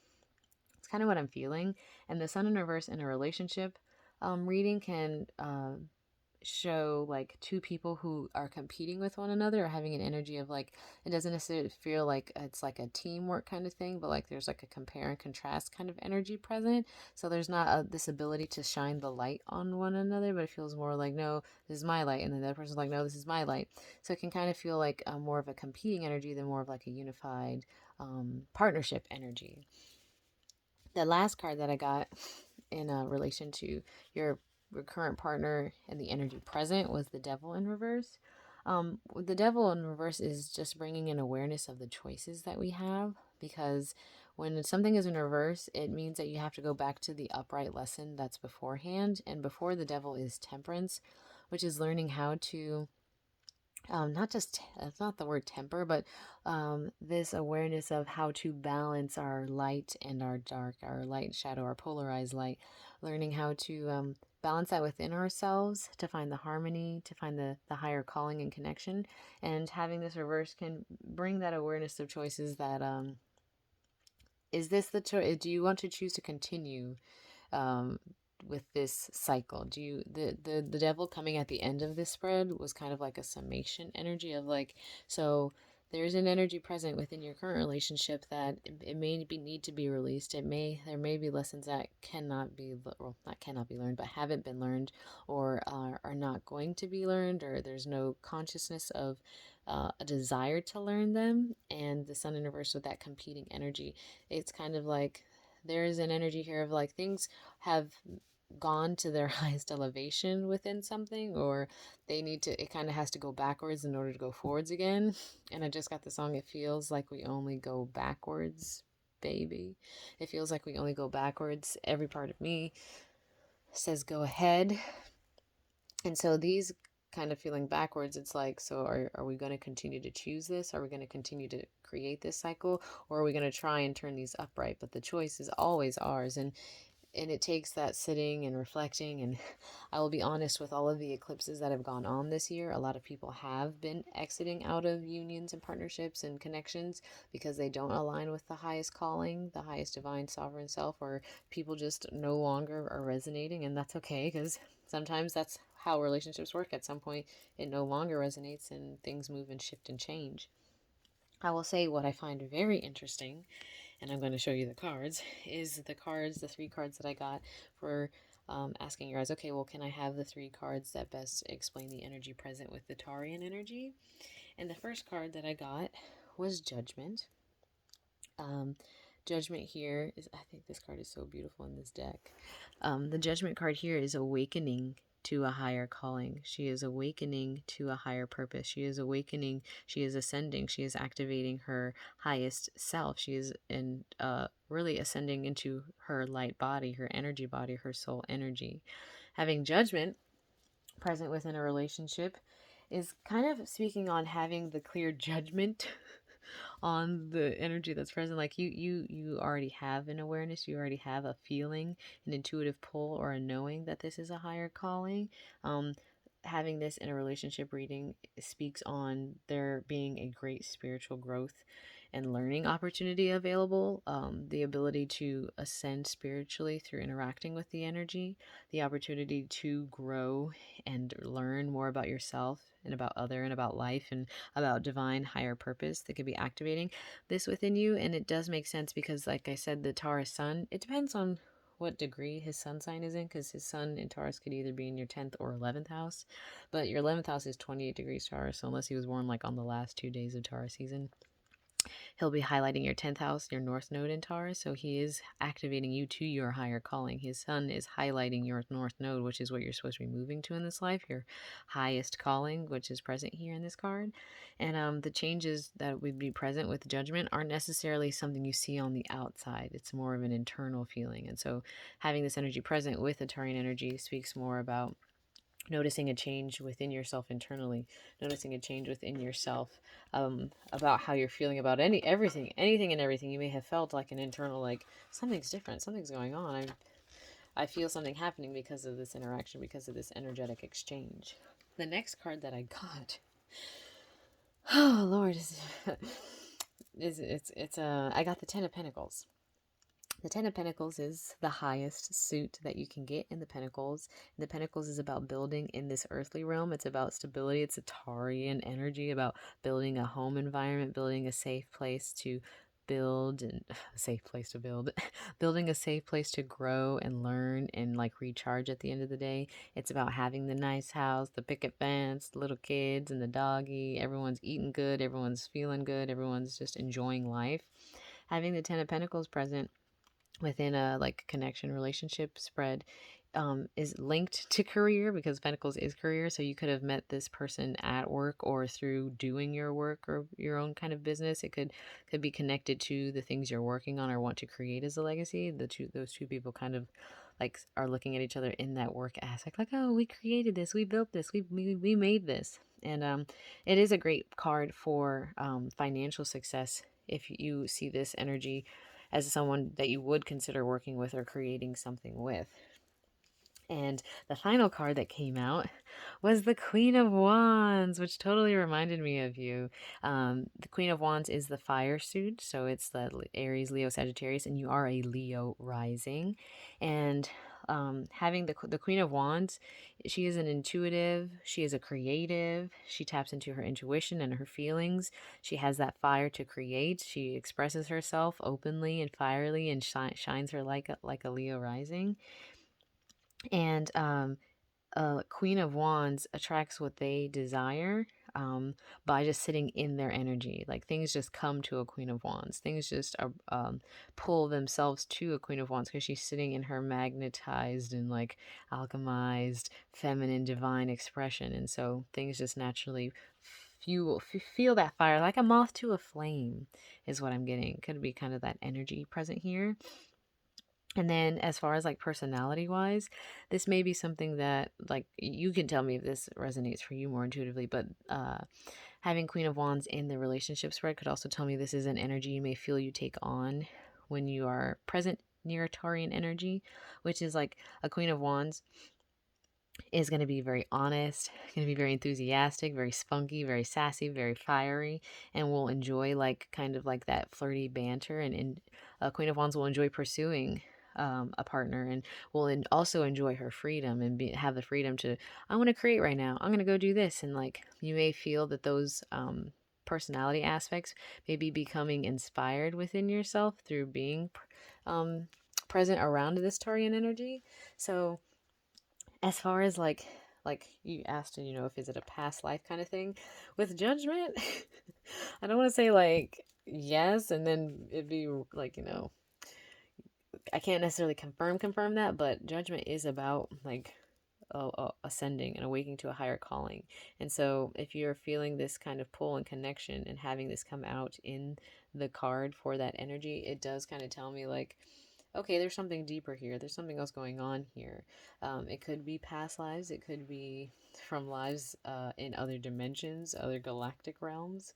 It's kind of what I'm feeling. And the sun in reverse in a relationship reading can show like two people who are competing with one another, or having an energy of like, it doesn't necessarily feel like it's like a teamwork kind of thing, but like there's like a compare and contrast kind of energy present. So there's not this ability to shine the light on one another, but it feels more like, no, this is my light, and then the other person's like, no, this is my light. So it can kind of feel like more of a competing energy than more of like a unified partnership energy. The last card that I got in relation to your current partner and the energy present was the devil in reverse. The devil in reverse is just bringing an awareness of the choices that we have, because when something is in reverse, it means that you have to go back to the upright lesson that's beforehand. And before the devil is temperance, which is learning how to not just, it's not the word temper, but this awareness of how to balance our light and our dark, our light and shadow, our polarized light, learning how to balance that within ourselves, to find the harmony, to find the higher calling and connection. And having this reverse can bring that awareness of choices that, is this the choice? Do you want to choose to continue um, with this cycle? Do you, the devil coming at the end of this spread was kind of like a summation energy of like, so there's an energy present within your current relationship that it may be need to be released. There may be lessons that cannot be, well, not cannot be learned, but haven't been learned, or are not going to be learned, or there's no consciousness of a desire to learn them. And the sun in reverse with that competing energy, it's kind of like there is an energy here of like things have gone to their highest elevation within something, or they need to, it kind of has to go backwards in order to go forwards again. And I just got the song, it feels like we only go backwards, baby. It feels like we only go backwards. Every part of me says go ahead. And so these kind of feeling backwards, it's like, so are we going to continue to choose this? Are we going to continue to create this cycle, or are we going to try and turn these upright? But the choice is always ours. And it takes that sitting and reflecting. And I will be honest, with all of the eclipses that have gone on this year, a lot of people have been exiting out of unions and partnerships and connections because they don't align with the highest calling, the highest divine sovereign self, or people just no longer are resonating. And that's okay, because sometimes that's how relationships work. At some point it no longer resonates and things move and shift and change. I will say what I find very interesting, and I'm going to show you the cards, is the three cards that I got for asking your guys, okay, well, can I have the three cards that best explain the energy present with the Taurean energy? And the first card that I got was Judgment. Um, Judgment here is, I think this card is so beautiful in this deck. The Judgment card here is awakening to a higher calling. She is awakening to a higher purpose. She is awakening. She is ascending. She is activating her highest self. She is really ascending into her light body, her energy body, her soul energy. Having Judgment present within a relationship is kind of speaking on having the clear judgment on the energy that's present. Like you already have an awareness, you already have a feeling, an intuitive pull, or a knowing that this is a higher calling. Having this in a relationship reading speaks on there being a great spiritual growth and learning opportunity available, the ability to ascend spiritually through interacting with the energy, the opportunity to grow and learn more about yourself and about other and about life and about divine higher purpose that could be activating this within you. And it does make sense because, like I said, the Taurus sun, it depends on what degree his sun sign is in, because his sun in Taurus could either be in your 10th or 11th house, but your 11th house is 28 degrees Taurus, so unless he was born like on the last 2 days of Taurus season, he'll be highlighting your 10th house, your North Node in Taurus. So he is activating you to your higher calling. His sun is highlighting your North Node, which is what you're supposed to be moving to in this life, your highest calling, which is present here in this card. And the changes that would be present with judgment aren't necessarily something you see on the outside. It's more of an internal feeling. And so having this energy present with the Taurean energy speaks more about noticing a change within yourself internally, noticing a change within yourself, about how you're feeling about anything and everything. You may have felt like an internal, like something's different, something's going on. I feel something happening because of this interaction, because of this energetic exchange. The next card that I got, oh Lord, I got the Ten of Pentacles. The Ten of Pentacles is the highest suit that you can get in the Pentacles. And the Pentacles is about building in this earthly realm. It's about stability. It's a Taurean energy about building a home environment, building a safe place to build, and a safe place to build, building a safe place to grow and learn and like recharge at the end of the day. It's about having the nice house, the picket fence, the little kids and the doggy. Everyone's eating good. Everyone's feeling good. Everyone's just enjoying life. Having the Ten of Pentacles present within a like connection relationship spread is linked to career, because Pentacles is career. So you could have met this person at work or through doing your work or your own kind of business. It could be connected to the things you're working on or want to create as a legacy. Those two people kind of like are looking at each other in that work aspect, like, oh, we created this, we built this, we made this. And it is a great card for financial success if you see this energy as someone that you would consider working with or creating something with. And the final card that came out was the Queen of Wands, which totally reminded me of you. The Queen of Wands is the fire suit, so it's the Aries, Leo, Sagittarius, and you are a Leo rising. And having the Queen of Wands, she is an intuitive, she is a creative, she taps into her intuition and her feelings. She has that fire to create. She expresses herself openly and fierily and shines her like a Leo rising. And Queen of Wands attracts what they desire by just sitting in their energy. Like things just come to a Queen of Wands. Things just pull themselves to a Queen of Wands because she's sitting in her magnetized and like alchemized feminine divine expression. And so things just naturally feel that fire like a moth to a flame is what I'm getting. Could be kind of that energy present here. And then as far as like personality wise, this may be something that like you can tell me if this resonates for you more intuitively, but having Queen of Wands in the relationship spread could also tell me this is an energy you may feel you take on when you are present near a Taurian energy, which is like a Queen of Wands is going to be very honest, going to be very enthusiastic, very spunky, very sassy, very fiery, and will enjoy like kind of like that flirty banter. And Queen of Wands will enjoy pursuing a partner and will also enjoy her freedom and have the freedom to, I want to create right now. I'm going to go do this. And like you may feel that those personality aspects may be becoming inspired within yourself through being present around this Taurian energy. So as far as like you asked, and if is it a past life kind of thing with judgment, I don't want to say like yes and then it'd be like I can't necessarily confirm that, but judgment is about like ascending and awakening to a higher calling. And so if you're feeling this kind of pull and connection and having this come out in the card for that energy, it does kind of tell me like, okay, there's something deeper here. There's something else going on here. It could be past lives. It could be from lives in other dimensions, other galactic realms,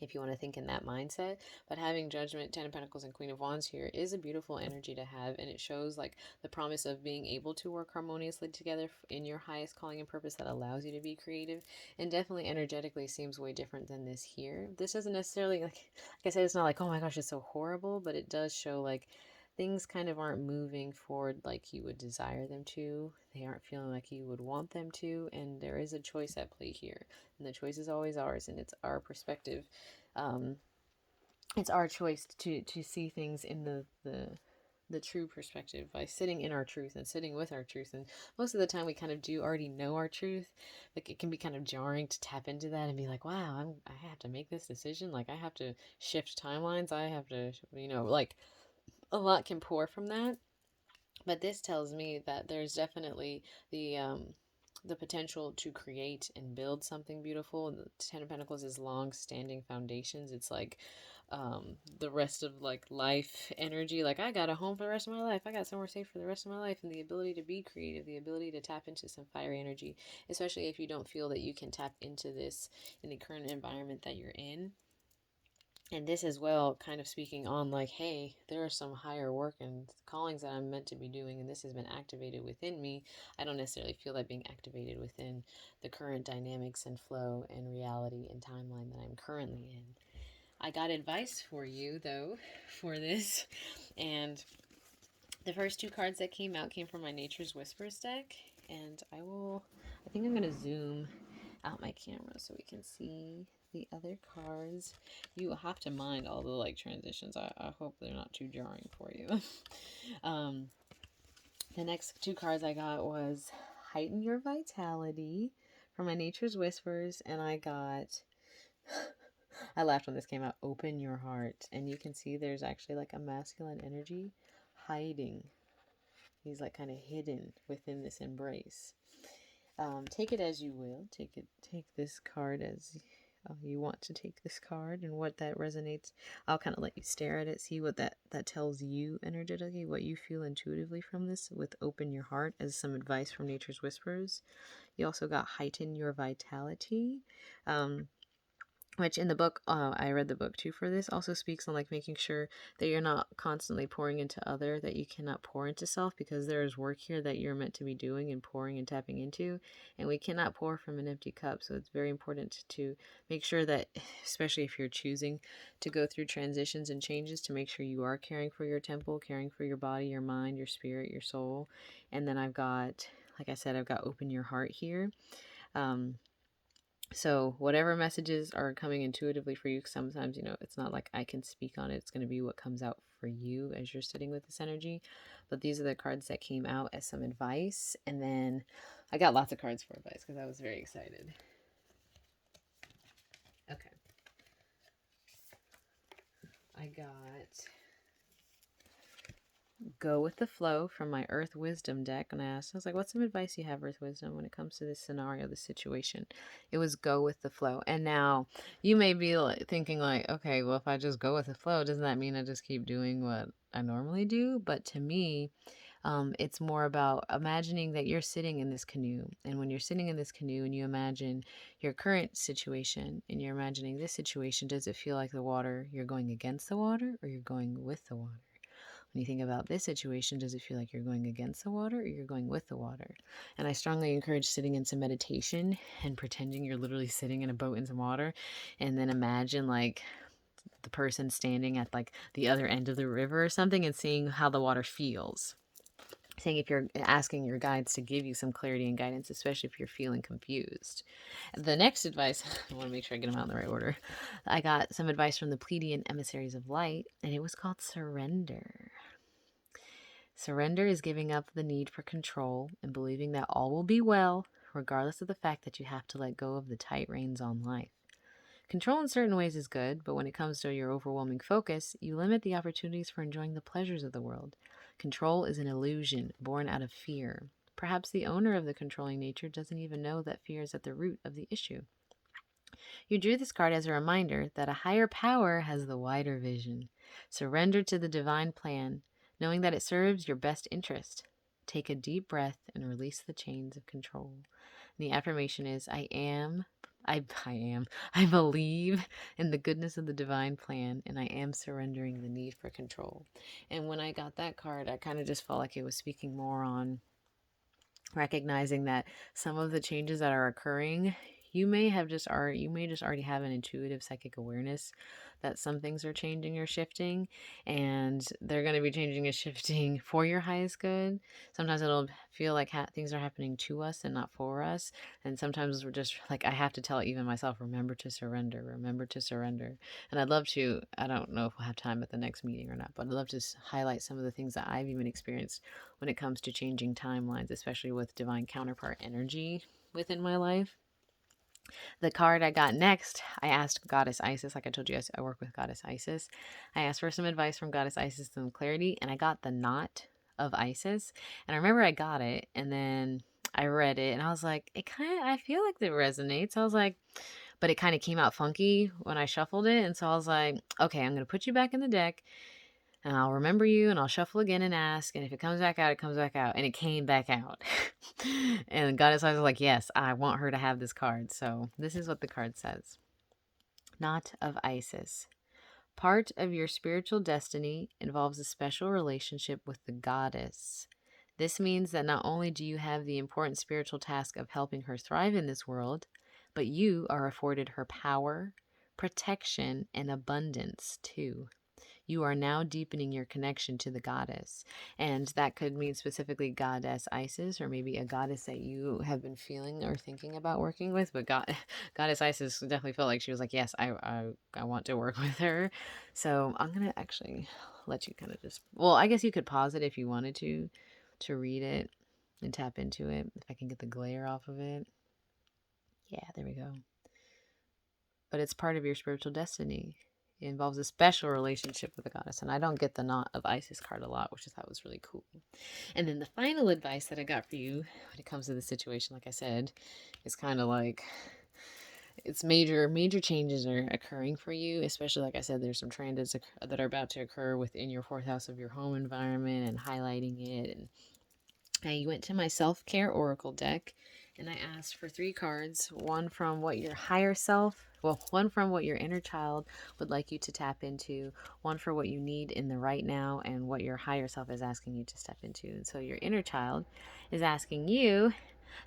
if you want to think in that mindset. But having Judgment, Ten of Pentacles, and Queen of Wands here is a beautiful energy to have, and it shows like the promise of being able to work harmoniously together in your highest calling and purpose that allows you to be creative, and definitely energetically seems way different than this here. This doesn't necessarily, like I said, it's not like, oh my gosh, it's so horrible, but it does show like things kind of aren't moving forward like you would desire them to. They aren't feeling like you would want them to, and there is a choice at play here. And the choice is always ours, and it's our perspective. It's our choice to see things in the the true perspective, by sitting in our truth and sitting with our truth. And most of the time we kind of do already know our truth. Like it can be kind of jarring to tap into that and be like, wow, I have to make this decision. Like I have to shift timelines. I have to, like a lot can pour from that. But this tells me that there's definitely the potential to create and build something beautiful. And the Ten of Pentacles is long-standing foundations. It's like the rest of like life energy. Like I got a home for the rest of my life. I got somewhere safe for the rest of my life, and the ability to be creative, the ability to tap into some fiery energy, especially if you don't feel that you can tap into this in the current environment that you're in. And this as well, kind of speaking on like, hey, there are some higher work and callings that I'm meant to be doing, and this has been activated within me. I don't necessarily feel that being activated within the current dynamics and flow and reality and timeline that I'm currently in. I got advice for you though for this, and the first two cards that came out came from my Nature's Whispers deck, and I think I'm gonna zoom out my camera so we can see the other cards. You have to mind all the like transitions. I hope they're not too jarring for you. um, the next two cards I got was Heighten Your Vitality from my Nature's Whispers, and I got I laughed when this came out, Open Your Heart. And you can see there's actually like a masculine energy hiding. He's like kind of hidden within this embrace. Take it as you will. Take this card as you want to take this card, and what that resonates. I'll kind of let you stare at it, see what that tells you energetically, what you feel intuitively from this. With Open Your Heart as some advice from Nature's Whispers. You also got Heighten Your Vitality. Which in the book, I read the book too for this, also speaks on like making sure that you're not constantly pouring into other, that you cannot pour into self, because there is work here that you're meant to be doing and pouring and tapping into, and we cannot pour from an empty cup. So it's very important to make sure that, especially if you're choosing to go through transitions and changes, to make sure you are caring for your temple, caring for your body, your mind, your spirit, your soul. And then I've got, like I said, I've got Open Your Heart here. So whatever messages are coming intuitively for you, sometimes, it's not like I can speak on it. It's going to be what comes out for you as you're sitting with this energy. But these are the cards that came out as some advice. And then I got lots of cards for advice because I was very excited. Okay. I got Go with the Flow from my Earth Wisdom deck. And I was like, what's some advice you have, Earth Wisdom, when it comes to this scenario, this situation? It was go with the flow. And now you may be thinking like, okay, well, if I just go with the flow, doesn't that mean I just keep doing what I normally do? But to me, it's more about imagining that you're sitting in this canoe. And when you're sitting in this canoe and you imagine your current situation and you're imagining this situation, does it feel like the water, you're going against the water or you're going with the water? When you think about this situation, does it feel like you're going against the water or you're going with the water? And I strongly encourage sitting in some meditation and pretending you're literally sitting in a boat in some water, and then imagine like the person standing at like the other end of the river or something and seeing how the water feels. Saying if you're asking your guides to give you some clarity and guidance, especially if you're feeling confused. The next advice, I want to make sure I get them out in the right order. I got some advice from the Pleiadian Emissaries of Light, and it was called Surrender. Surrender is giving up the need for control and believing that all will be well, regardless of the fact that you have to let go of the tight reins on life. Control in certain ways is good, but when it comes to your overwhelming focus, you limit the opportunities for enjoying the pleasures of the world. Control is an illusion born out of fear. Perhaps the owner of the controlling nature doesn't even know that fear is at the root of the issue. You drew this card as a reminder that a higher power has the wider vision. Surrender to the divine plan, knowing that it serves your best interest. Take a deep breath and release the chains of control. And the affirmation is, I believe in the goodness of the divine plan, and I am surrendering the need for control. And when I got that card, I kind of just felt like it was speaking more on recognizing that some of the changes that are occurring, you may just already have an intuitive psychic awareness that some things are changing or shifting, and they're going to be changing and shifting for your highest good. Sometimes it'll feel like things are happening to us and not for us, and sometimes we're just like, I have to tell even myself, remember to surrender, remember to surrender. And I'd love to, I don't know if we'll have time at the next meeting or not, but I'd love to highlight some of the things that I've even experienced when it comes to changing timelines, especially with divine counterpart energy within my life. The card I got next, I asked Goddess Isis. Like I told you, I work with Goddess Isis. I asked for some advice from Goddess Isis, some clarity, and I got the Knot of Isis. And I remember I got it, and then I read it, and I was like, I feel like it resonates. I was like, but it kind of came out funky when I shuffled it. And so I was like, okay, I'm going to put you back in the deck, and I'll remember you, and I'll shuffle again and ask, and if it comes back out, it comes back out. And it came back out. And Goddess Isis was like, yes, I want her to have this card. So this is what the card says. Knot of Isis. Part of your spiritual destiny involves a special relationship with the goddess. This means that not only do you have the important spiritual task of helping her thrive in this world, but you are afforded her power, protection, and abundance too. You are now deepening your connection to the goddess. And that could mean specifically Goddess Isis, or maybe a goddess that you have been feeling or thinking about working with. But Goddess Isis definitely felt like she was like, yes, I want to work with her. So I'm going to actually let you kind of just, well, I guess you could pause it if you wanted to read it and tap into it. If I can get the glare off of it. Yeah, there we go. But it's part of your spiritual destiny. It involves a special relationship with the goddess. And I don't get the Knot of Isis card a lot, which I thought was really cool. And then the final advice that I got for you when it comes to the situation, like I said, is kind of like, it's major changes are occurring for you, especially, like I said, there's some transits that are about to occur within your fourth house of your home environment and highlighting it. And I went to my self-care oracle deck, and I asked for 3 cards, one from what your higher self, one from what your inner child would like you to tap into, one for what you need in the right now, and what your higher self is asking you to step into. And so your inner child is asking you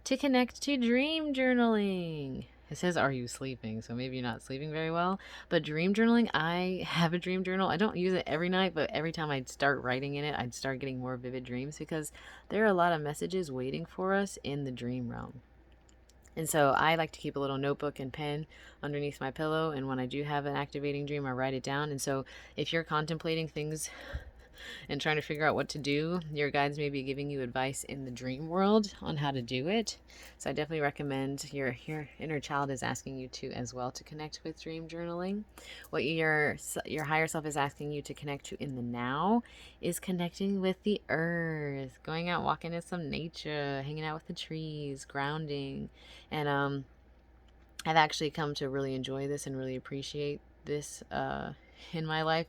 to connect to dream journaling. It says, are you sleeping? So maybe you're not sleeping very well. But dream journaling, I have a dream journal. I don't use it every night, but every time I'd start writing in it, I'd start getting more vivid dreams, because there are a lot of messages waiting for us in the dream realm. And so I like to keep a little notebook and pen underneath my pillow. And when I do have an activating dream, I write it down. And so if you're contemplating things and trying to figure out what to do, your guides may be giving you advice in the dream world on how to do it. So I definitely recommend your inner child is asking you to as well to connect with dream journaling. What your higher self is asking you to connect to in the now is connecting with the earth, going out walking in some nature, hanging out with the trees, grounding. And I've actually come to really enjoy this and really appreciate this in my life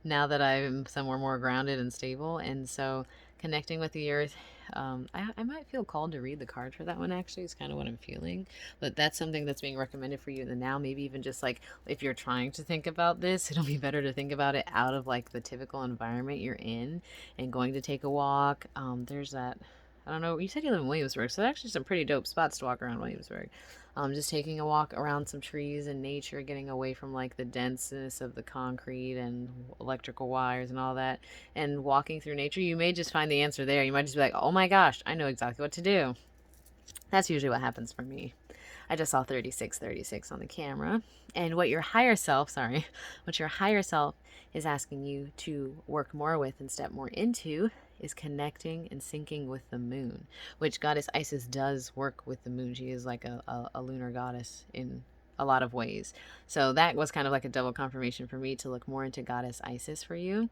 now that I'm somewhere more grounded and stable. And so connecting with the earth, I might feel called to read the card for that one, actually. It's kind of what I'm feeling. But that's something that's being recommended for you in the now. Maybe even just like if you're trying to think about this, it'll be better to think about it out of like the typical environment you're in and going to take a walk. There's that. I don't know. You said you live in Williamsburg, so actually some pretty dope spots to walk around Williamsburg. Just taking a walk around some trees and nature, getting away from like the denseness of the concrete and electrical wires and all that, and walking through nature. You may just find the answer there. You might just be like, oh my gosh, I know exactly what to do. That's usually what happens for me. I just saw 3636 on the camera. And what your higher self is asking you to work more with and step more into is connecting and syncing with the moon, which Goddess Isis does work with the moon. She is like a lunar goddess in a lot of ways. So that was kind of like a double confirmation for me to look more into Goddess Isis for you.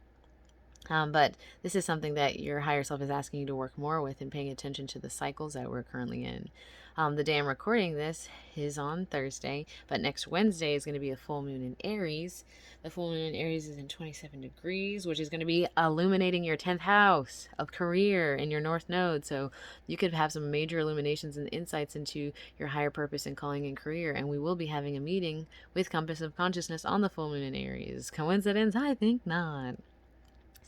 But this is something that your higher self is asking you to work more with and paying attention to the cycles that we're currently in. The day I'm recording this is on Thursday, but next Wednesday is going to be a full moon in Aries. The full moon in Aries is in 27 degrees, which is going to be illuminating your 10th house of career in your North Node. So you could have some major illuminations and insights into your higher purpose and calling in career. And we will be having a meeting with Compass of Consciousness on the full moon in Aries. Coincidence? I think not.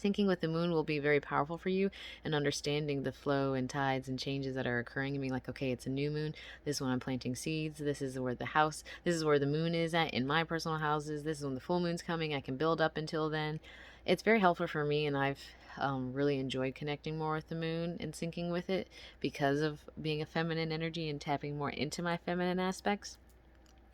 Syncing with the moon will be very powerful for you and understanding the flow and tides and changes that are occurring and being like, okay, it's a new moon. This is when I'm planting seeds. This is where this is where the moon is at in my personal houses. This is when the full moon's coming. I can build up until then. It's very helpful for me, and I've really enjoyed connecting more with the moon and syncing with it because of being a feminine energy and tapping more into my feminine aspects.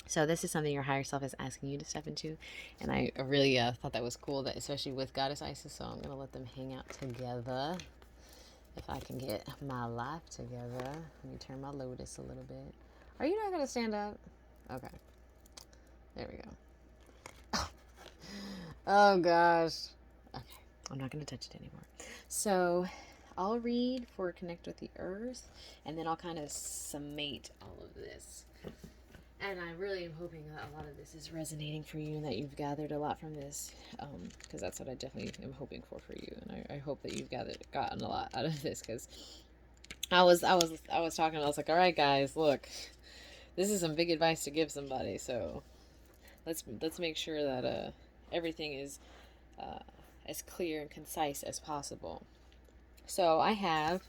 So this is something your higher self is asking you to step into, and I really thought that was cool. That especially with Goddess Isis, so I'm gonna let them hang out together. If I can get my life together, let me turn my lotus a little bit. Are you not gonna stand up? Okay, there we go. Oh gosh. Okay, I'm not gonna touch it anymore. So I'll read for Connect with the Earth, and then I'll kind of summate all of this. And I really am hoping that a lot of this is resonating for you and that you've gathered a lot from this, because that's what I definitely am hoping for you. And I hope that you've gotten a lot out of this, because I was talking. I was like, all right, guys, look, this is some big advice to give somebody. So let's make sure that everything is uh, as clear and concise as possible. So I have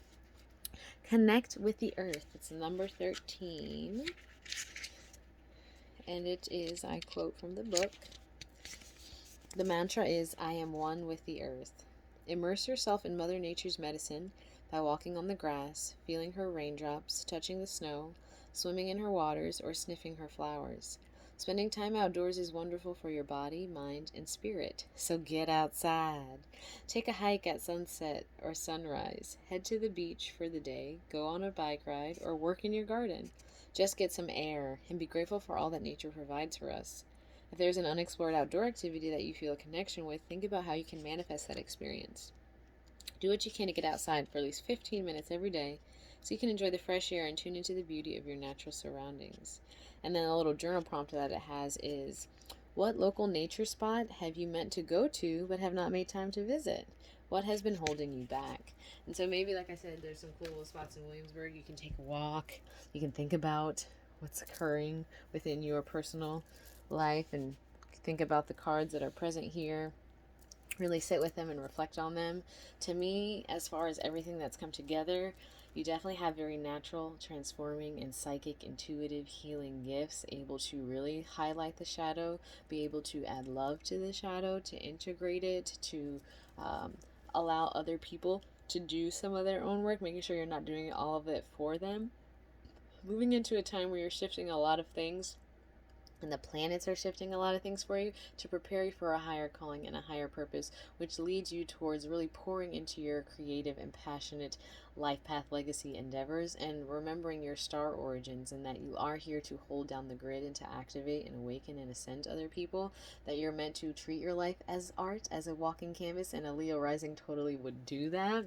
Connect with the Earth. It's number 13. And it is, I quote from the book, the mantra is, I am one with the earth. Immerse yourself in Mother Nature's medicine by walking on the grass, feeling her raindrops, touching the snow, swimming in her waters, or sniffing her flowers. Spending time outdoors is wonderful for your body, mind, and spirit, so get outside. Take a hike at sunset or sunrise. Head to the beach for the day, go on a bike ride, or work in your garden. Just get some air and be grateful for all that nature provides for us. If there's an unexplored outdoor activity that you feel a connection with, think about how you can manifest that experience. Do what you can to get outside for at least 15 minutes every day so you can enjoy the fresh air and tune into the beauty of your natural surroundings. And then a little journal prompt that it has is, what local nature spot have you meant to go to but have not made time to visit? What has been holding you back? And so maybe, like I said, there's some cool little spots in Williamsburg. You can take a walk. You can think about what's occurring within your personal life and think about the cards that are present here. Really sit with them and reflect on them. To me, as far as everything that's come together, you definitely have very natural, transforming, and psychic, intuitive, healing gifts, able to really highlight the shadow, be able to add love to the shadow, to integrate it, to um, allow other people to do some of their own work, making sure you're not doing all of it for them. Moving into a time where you're shifting a lot of things and the planets are shifting a lot of things for you to prepare you for a higher calling and a higher purpose, which leads you towards really pouring into your creative and passionate life path legacy endeavors and remembering your star origins and that you are here to hold down the grid and to activate and awaken and ascend other people, that you're meant to treat your life as art, as a walking canvas, and a Leo rising totally would do that.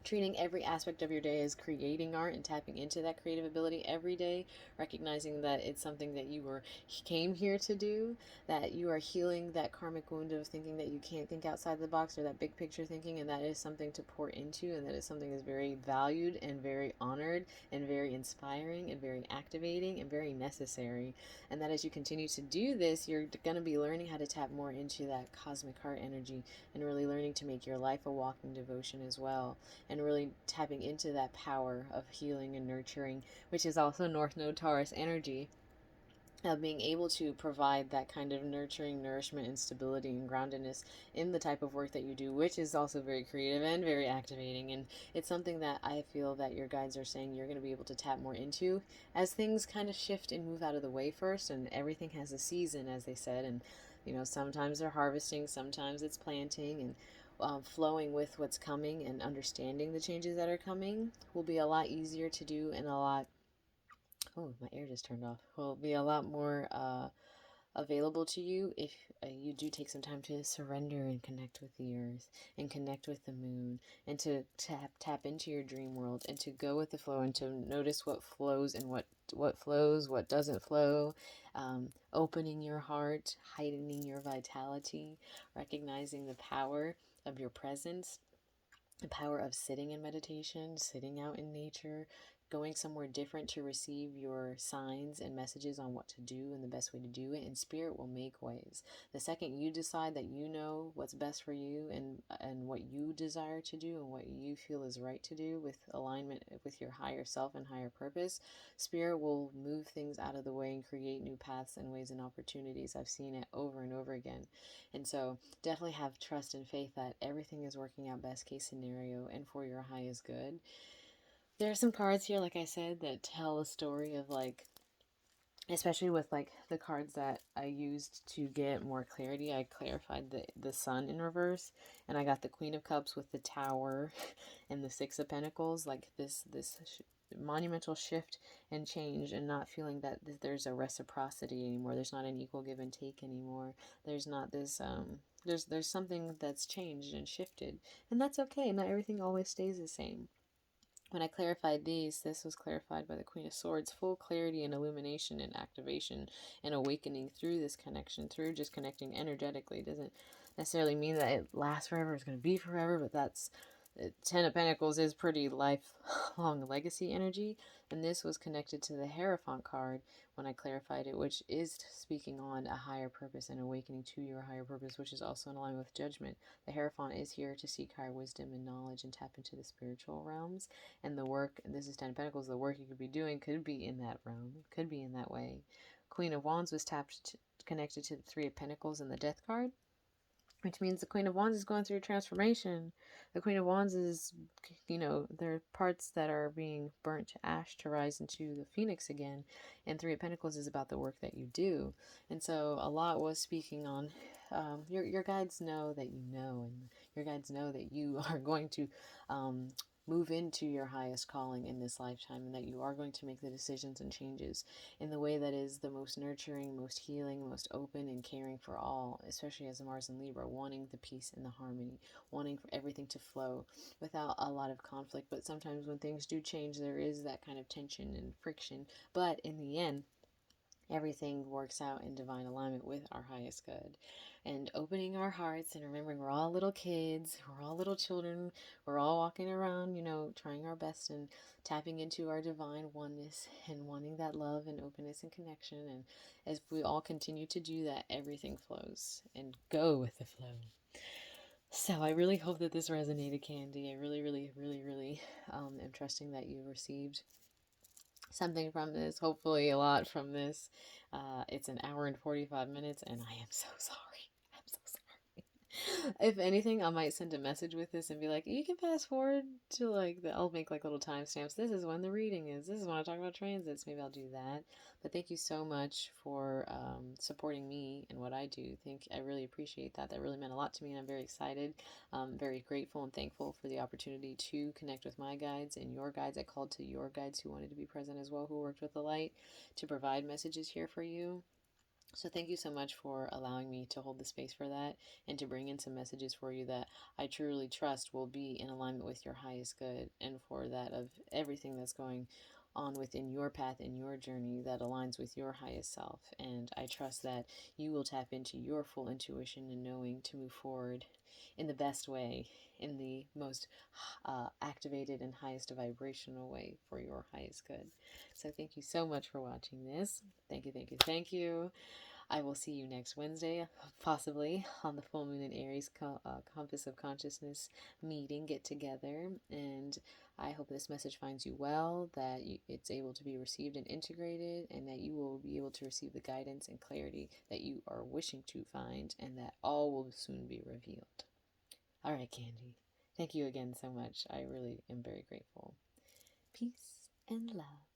Treating every aspect of your day as creating art and tapping into that creative ability every day, recognizing that it's something that you were came here to do, that you are healing that karmic wound of thinking that you can't think outside the box or that big picture thinking, and that is something to pour into, and that is something that's very valued and very honored and very inspiring and very activating and very necessary. And that as you continue to do this, you're going to be learning how to tap more into that cosmic heart energy and really learning to make your life a walking devotion as well, and really tapping into that power of healing and nurturing, which is also North Node Taurus energy, of being able to provide that kind of nurturing, nourishment, and stability and groundedness in the type of work that you do, which is also very creative and very activating. And it's something that I feel that your guides are saying you're going to be able to tap more into as things kind of shift and move out of the way first. And everything has a season, as they said. And, you know, sometimes they're harvesting, sometimes it's planting, and flowing with what's coming and understanding the changes that are coming will be a lot easier to do and a lot, oh, my air just turned off, will be a lot more available to you if you do take some time to surrender and connect with the earth and connect with the moon, and to tap into your dream world and to go with the flow and to notice what flows and what flows, what doesn't flow, opening your heart, heightening your vitality, recognizing the power of your presence, the power of sitting in meditation, sitting out in nature, going somewhere different to receive your signs and messages on what to do and the best way to do it, and spirit will make ways. The second you decide that you know what's best for you and what you desire to do and what you feel is right to do with alignment with your higher self and higher purpose, spirit will move things out of the way and create new paths and ways and opportunities. I've seen it over and over again. And so definitely have trust and faith that everything is working out best case scenario and for your highest good. There are some cards here, like I said, that tell a story of like, especially with like the cards that I used to get more clarity. I clarified the sun in reverse, and I got the Queen of Cups with the Tower and the Six of Pentacles, like this monumental shift and change, and not feeling that there's a reciprocity anymore. There's not an equal give and take anymore. There's not this there's something that's changed and shifted, and that's okay. Not everything always stays the same. When I clarified these, this was clarified by the Queen of Swords, full clarity and illumination and activation and awakening through this connection, through just connecting energetically. It doesn't necessarily mean that it lasts forever, it's going to be forever, but that's Ten of Pentacles is pretty lifelong legacy energy, and this was connected to the Hierophant card when I clarified it, which is speaking on a higher purpose and awakening to your higher purpose, which is also in line with judgment. The Hierophant is here to seek higher wisdom and knowledge and tap into the spiritual realms, and the work, and this is Ten of Pentacles, the work you could be doing could be in that realm, could be in that way. Queen of Wands was connected to the Three of Pentacles and the Death card, which means the Queen of Wands is going through a transformation. The Queen of Wands is, there are parts that are being burnt to ash to rise into the phoenix again. And Three of Pentacles is about the work that you do. And so a lot was speaking on your guides know that you know, and your guides know that you are going to move into your highest calling in this lifetime, and that you are going to make the decisions and changes in the way that is the most nurturing, most healing, most open and caring for all, especially as a Mars and Libra, wanting the peace and the harmony, wanting for everything to flow without a lot of conflict. But sometimes when things do change, there is that kind of tension and friction. But in the end, everything works out in divine alignment with our highest good. And opening our hearts and remembering we're all little kids, we're all little children, we're all walking around, trying our best and tapping into our divine oneness and wanting that love and openness and connection. And as we all continue to do that, everything flows, and go with the flow. So I really hope that this resonated, Candi. I really, really, really, really am trusting that you received something from this, hopefully a lot from this. It's an hour and 45 minutes, and I am so sorry. I'm so sorry. If anything, I might send a message with this and be like, you can fast forward to I'll make little timestamps. This is when the reading is. This is when I talk about transits. Maybe I'll do that. But thank you so much for supporting me and what I do. I really appreciate that. That really meant a lot to me, and I'm very excited. Very grateful and thankful for the opportunity to connect with my guides and your guides. I called to your guides who wanted to be present as well, who worked with the light, to provide messages here for you. So thank you so much for allowing me to hold the space for that, and to bring in some messages for you that I truly trust will be in alignment with your highest good, and for that of everything that's going on within your path and your journey that aligns with your highest self. And I trust that you will tap into your full intuition and knowing to move forward in the best way, in the most activated and highest vibrational way for your highest good. So thank you so much for watching this. Thank you, thank you, thank you. I will see you next Wednesday, possibly on the full moon in Aries Compass of Consciousness meeting, get together. And I hope this message finds you well, that it's able to be received and integrated, and that you will be able to receive the guidance and clarity that you are wishing to find, and that all will soon be revealed. All right, Candi. Thank you again so much. I really am very grateful. Peace and love.